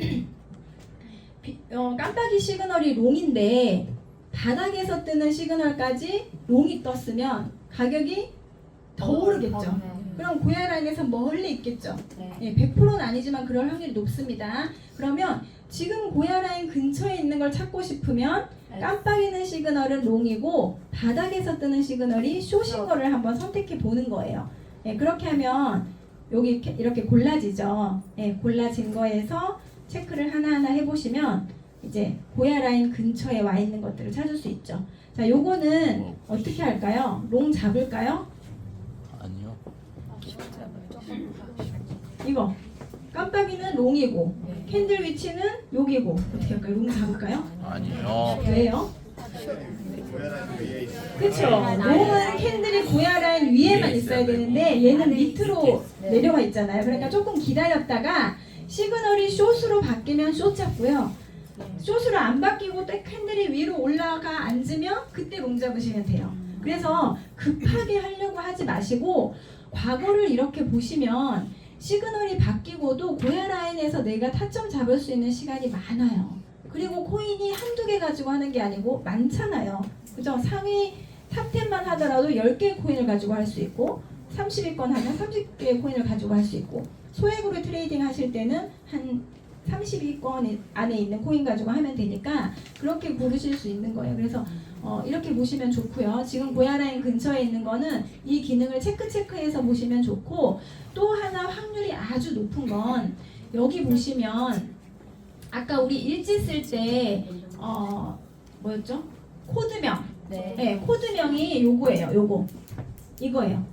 S1: 깜빡이 시그널이 롱인데 바닥에서 뜨는 시그널까지 롱이 떴으면 가격이 더 오르겠죠. 그럼 고야 라인에서 멀리 있겠죠. 예, 100%는 아니지만 그럴 확률이 높습니다. 그러면 지금 고야 라인 근처에 있는 걸 찾고 싶으면 깜빡이는 시그널은 롱이고 바닥에서 뜨는 시그널이 숏인 거를 한번 선택해 보는 거예요. 예, 그렇게 하면 여기 이렇게 골라지죠. 예, 골라진 거에서 체크를 하나하나 해보시면 이제 고야 라인 근처에 와 있는 것들을 찾을 수 있죠. 자, 요거는 어떻게 할까요? 롱 잡을까요?
S2: 아니요.
S1: 이거 깜빡이는 롱이고 캔들 위치는 여기고 어떻게 할까요? 롱 잡을까요?
S2: 아니요.
S1: 왜요? 그쵸? 롱은 캔들이 고야 라인 위에만 있어야 되는데 얘는 밑으로 내려와 있잖아요. 그러니까 조금 기다렸다가 시그널이 숏으로 바뀌면 숏 잡고요. 숏으로 안 바뀌고 또 캔들이 위로 올라가 앉으면 그때 롱 잡으시면 돼요. 그래서 급하게 하려고 하지 마시고 과거를 이렇게 보시면 시그널이 바뀌고도 고야 라인에서 내가 타점 잡을 수 있는 시간이 많아요. 그리고 코인이 한두 개 가지고 하는 게 아니고 많잖아요. 그죠? 상위 탑10만 하더라도 10개의 코인을 가지고 할 수 있고 30위권 하면 30개의 코인을 가지고 할 수 있고 소액으로 트레이딩 하실 때는 한 32권 안에 있는 코인 가지고 하면 되니까 그렇게 고르실 수 있는 거예요. 그래서 이렇게 보시면 좋고요. 지금 고야 라인 근처에 있는 거는 이 기능을 체크해서 보시면 좋고 또 하나 확률이 아주 높은 건 여기 보시면 아까 우리 일지 쓸 때 뭐였죠? 코드명. 네, 코드명이 요거예요. 요거. 이거예요.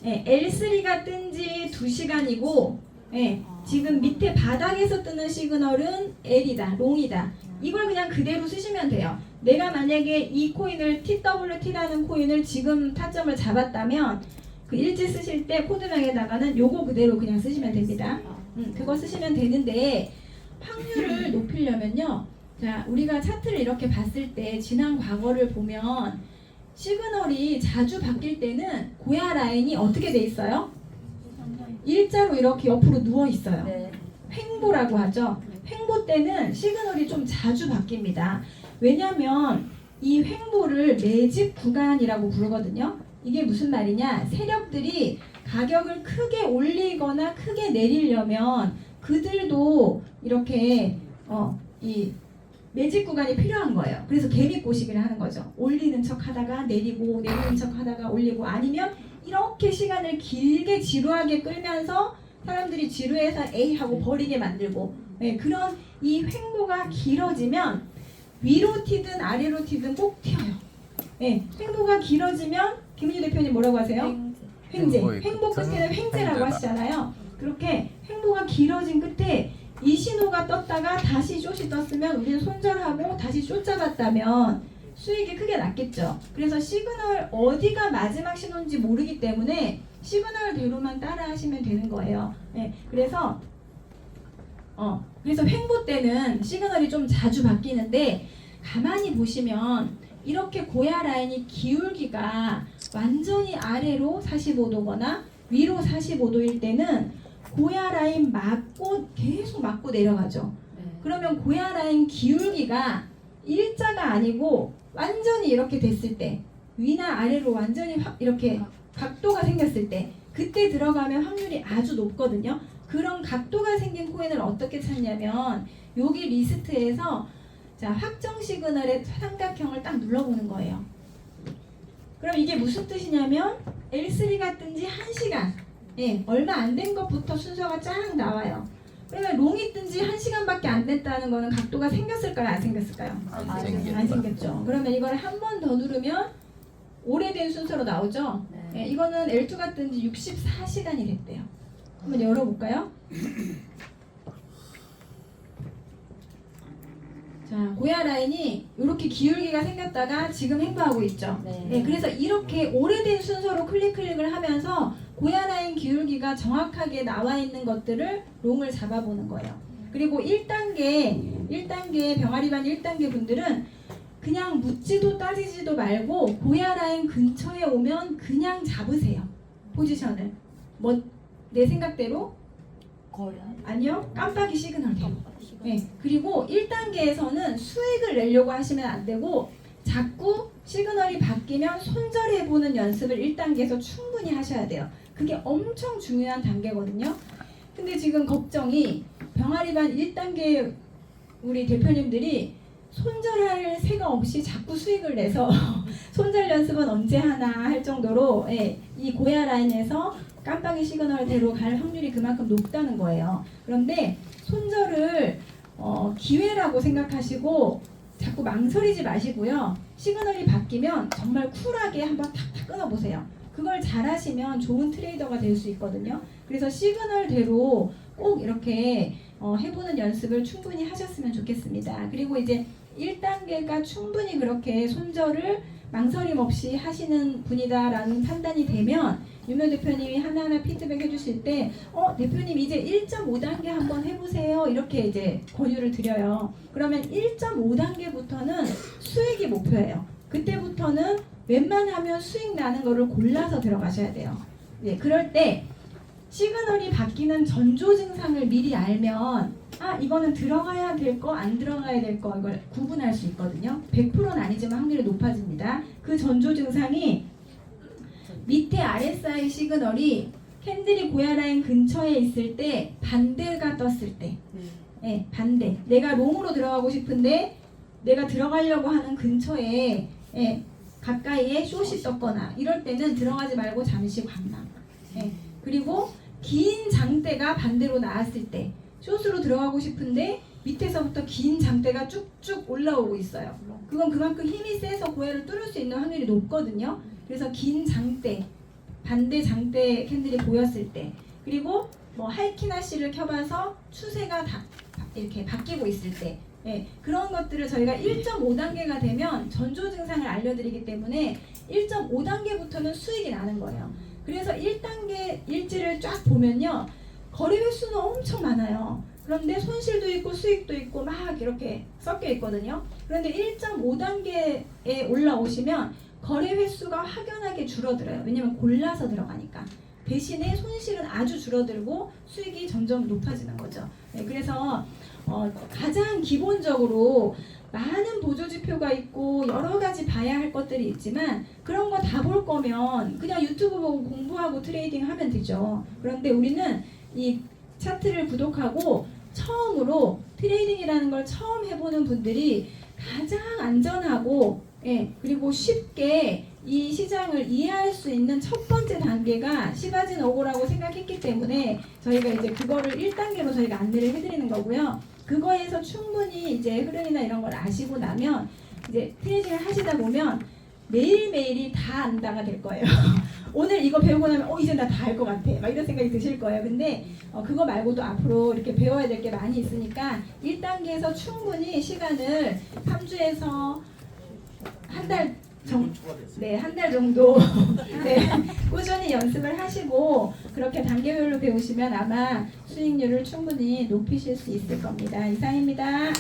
S1: 네, L3가 뜬 지 2시간이고 네, 지금 밑에 바닥에서 뜨는 시그널은 L이다. 롱이다. 이걸 그냥 그대로 쓰시면 돼요. 내가 만약에 이 코인을 TWT라는 코인을 지금 타점을 잡았다면 그 일지 쓰실 때 코드명에다가는 요거 그대로 그냥 쓰시면 됩니다. 그거 쓰시면 되는데 확률을 높이려면요. 자, 우리가 차트를 이렇게 봤을 때 지난 과거를 보면 시그널이 자주 바뀔 때는 고야 라인이 어떻게 돼 있어요? 일자로 이렇게 옆으로 누워 있어요. 횡보라고 하죠. 횡보 때는 시그널이 좀 자주 바뀝니다. 왜냐면 이 횡보를 매집 구간이라고 부르거든요. 이게 무슨 말이냐? 세력들이 가격을 크게 올리거나 크게 내리려면 그들도 이렇게 이 매집 구간이 필요한 거예요. 그래서 개미꼬시기를 하는 거죠. 올리는 척 하다가 내리고 내리는 척 하다가 올리고 아니면 이렇게 시간을 길게 지루하게 끌면서 사람들이 지루해서 에이 하고 버리게 만들고 네, 그런 이 횡보가 길어지면 위로 튀든 아래로 튀든 꼭 튀어요. 네, 횡보가 길어지면 김은주 대표님 뭐라고 하세요? 횡재. 횡보 끝에는 횡재라고 하시잖아요. 그렇게 횡보가 길어진 끝에 이 신호가 떴다가 다시 숏이 떴으면 우리는 손절하고 다시 숏 잡았다면 수익이 크게 났겠죠. 그래서 시그널 어디가 마지막 신호인지 모르기 때문에 시그널대로만 따라 하시면 되는 거예요. 네, 그래서 횡보 때는 시그널이 좀 자주 바뀌는데 가만히 보시면 이렇게 고야 라인이 기울기가 완전히 아래로 45도거나 위로 45도일 때는 고야 라인 맞고 계속 맞고 내려가죠. 그러면 고야 라인 기울기가 일자가 아니고 완전히 이렇게 됐을 때 위나 아래로 완전히 이렇게 각도가 생겼을 때 그때 들어가면 확률이 아주 높거든요. 그런 각도가 생긴 코인을 어떻게 찾냐면 여기 리스트에서 자 확정 시그널의 삼각형을 딱 눌러보는 거예요. 그럼 이게 무슨 뜻이냐면 L3가 뜬 지 1시간 예, 얼마 안 된 것부터 순서가 쫙 나와요. 그러면 롱이 뜬 지 1시간밖에 안 됐다는 거는 각도가 생겼을까요? 안 생겼을까요? 안 생겼죠. 그러면 이걸 한 번 더 누르면 오래된 순서로 나오죠? 예, 이거는 L2가 뜬 지 64시간이 됐대요. 한번 열어볼까요? 자, 고야 라인이 이렇게 기울기가 생겼다가 지금 횡보하고 있죠. 네, 그래서 이렇게 오래된 순서로 클릭을 하면서 고야 라인 기울기가 정확하게 나와 있는 것들을 롱을 잡아보는 거예요. 그리고 1단계 병아리반 1단계 분들은 그냥 묻지도 따지지도 말고 고야 라인 근처에 오면 그냥 잡으세요. 포지션을. 뭐 내 생각대로? 아니요. 깜빡이 시그널대로. 네. 그리고 1단계에서는 수익을 내려고 하시면 안 되고 자꾸 시그널이 바뀌면 손절해보는 연습을 1단계에서 충분히 하셔야 돼요. 그게 엄청 중요한 단계거든요. 근데 지금 걱정이 병아리반 1단계 우리 대표님들이 손절할 새가 없이 자꾸 수익을 내서 손절 연습은 언제 하나 할 정도로 예, 이 고야 라인에서 깜빡이 시그널대로 갈 확률이 그만큼 높다는 거예요. 그런데 손절을 기회라고 생각하시고 자꾸 망설이지 마시고요. 시그널이 바뀌면 정말 쿨하게 한번 탁탁 끊어보세요. 그걸 잘하시면 좋은 트레이더가 될 수 있거든요. 그래서 시그널대로 꼭 이렇게 해보는 연습을 충분히 하셨으면 좋겠습니다. 그리고 이제 1단계가 충분히 그렇게 손절을 망설임 없이 하시는 분이다라는 판단이 되면 유명 대표님이 하나하나 피드백 해주실 때 대표님 이제 1.5단계 한번 해보세요 이렇게 이제 권유를 드려요. 그러면 1.5단계부터는 수익이 목표예요. 그때부터는 웬만하면 수익 나는 거를 골라서 들어가셔야 돼요. 네, 그럴 때 시그널이 바뀌는 전조 증상을 미리 알면 이거는 들어가야 될 거, 안 들어가야 될 거 이걸 구분할 수 있거든요. 100%는 아니지만 확률이 높아집니다. 그 전조 증상이 밑에 RSI 시그널이 캔들이 고야 라인 근처에 있을 때 반대가 떴을 때, 네, 반대. 내가 롱으로 들어가고 싶은데 내가 들어가려고 하는 근처에 가까이에 숏이 떴거나 이럴 때는 들어가지 말고 잠시 관망. 그리고 긴 장대가 반대로 나왔을 때 숏으로 들어가고 싶은데 밑에서부터 긴 장대가 쭉쭉 올라오고 있어요. 그건 그만큼 힘이 세서 고야를 뚫을 수 있는 확률이 높거든요. 그래서 긴 장대, 반대 장대 캔들이 보였을 때, 그리고 뭐 하이키나시를 켜봐서 추세가 다 이렇게 바뀌고 있을 때, 그런 것들을 저희가 1.5단계가 되면 전조 증상을 알려드리기 때문에 1.5단계부터는 수익이 나는 거예요. 그래서 1단계 일지를 쫙 보면요, 거래 횟수는 엄청 많아요. 그런데 손실도 있고 수익도 있고 막 이렇게 섞여 있거든요. 그런데 1.5단계에 올라오시면 거래 횟수가 확연하게 줄어들어요. 왜냐면 골라서 들어가니까. 대신에 손실은 아주 줄어들고 수익이 점점 높아지는 거죠. 그래서 가장 기본적으로 많은 보조지표가 있고 여러 가지 봐야 할 것들이 있지만 그런 거 다 볼 거면 그냥 유튜브 보고 공부하고 트레이딩 하면 되죠. 그런데 우리는 이 차트를 구독하고 처음으로 트레이딩이라는 걸 처음 해보는 분들이 가장 안전하고 그리고 쉽게 이 시장을 이해할 수 있는 첫 번째 단계가 시바진 오고라고 생각했기 때문에 저희가 이제 그거를 1단계로 저희가 안내를 해드리는 거고요. 그거에서 충분히 이제 흐름이나 이런 걸 아시고 나면 이제 트레이딩을 하시다 보면 매일매일이 다 안다가 될 거예요. 오늘 이거 배우고 나면 이제 나 다 알 것 같아 막 이런 생각이 드실 거예요. 근데 그거 말고도 앞으로 이렇게 배워야 될 게 많이 있으니까 1단계에서 충분히 시간을 3주에서 한 달 한 달 정도 꾸준히 연습을 하시고 그렇게 단계별로 배우시면 아마 수익률을 충분히 높이실 수 있을 겁니다. 이상입니다.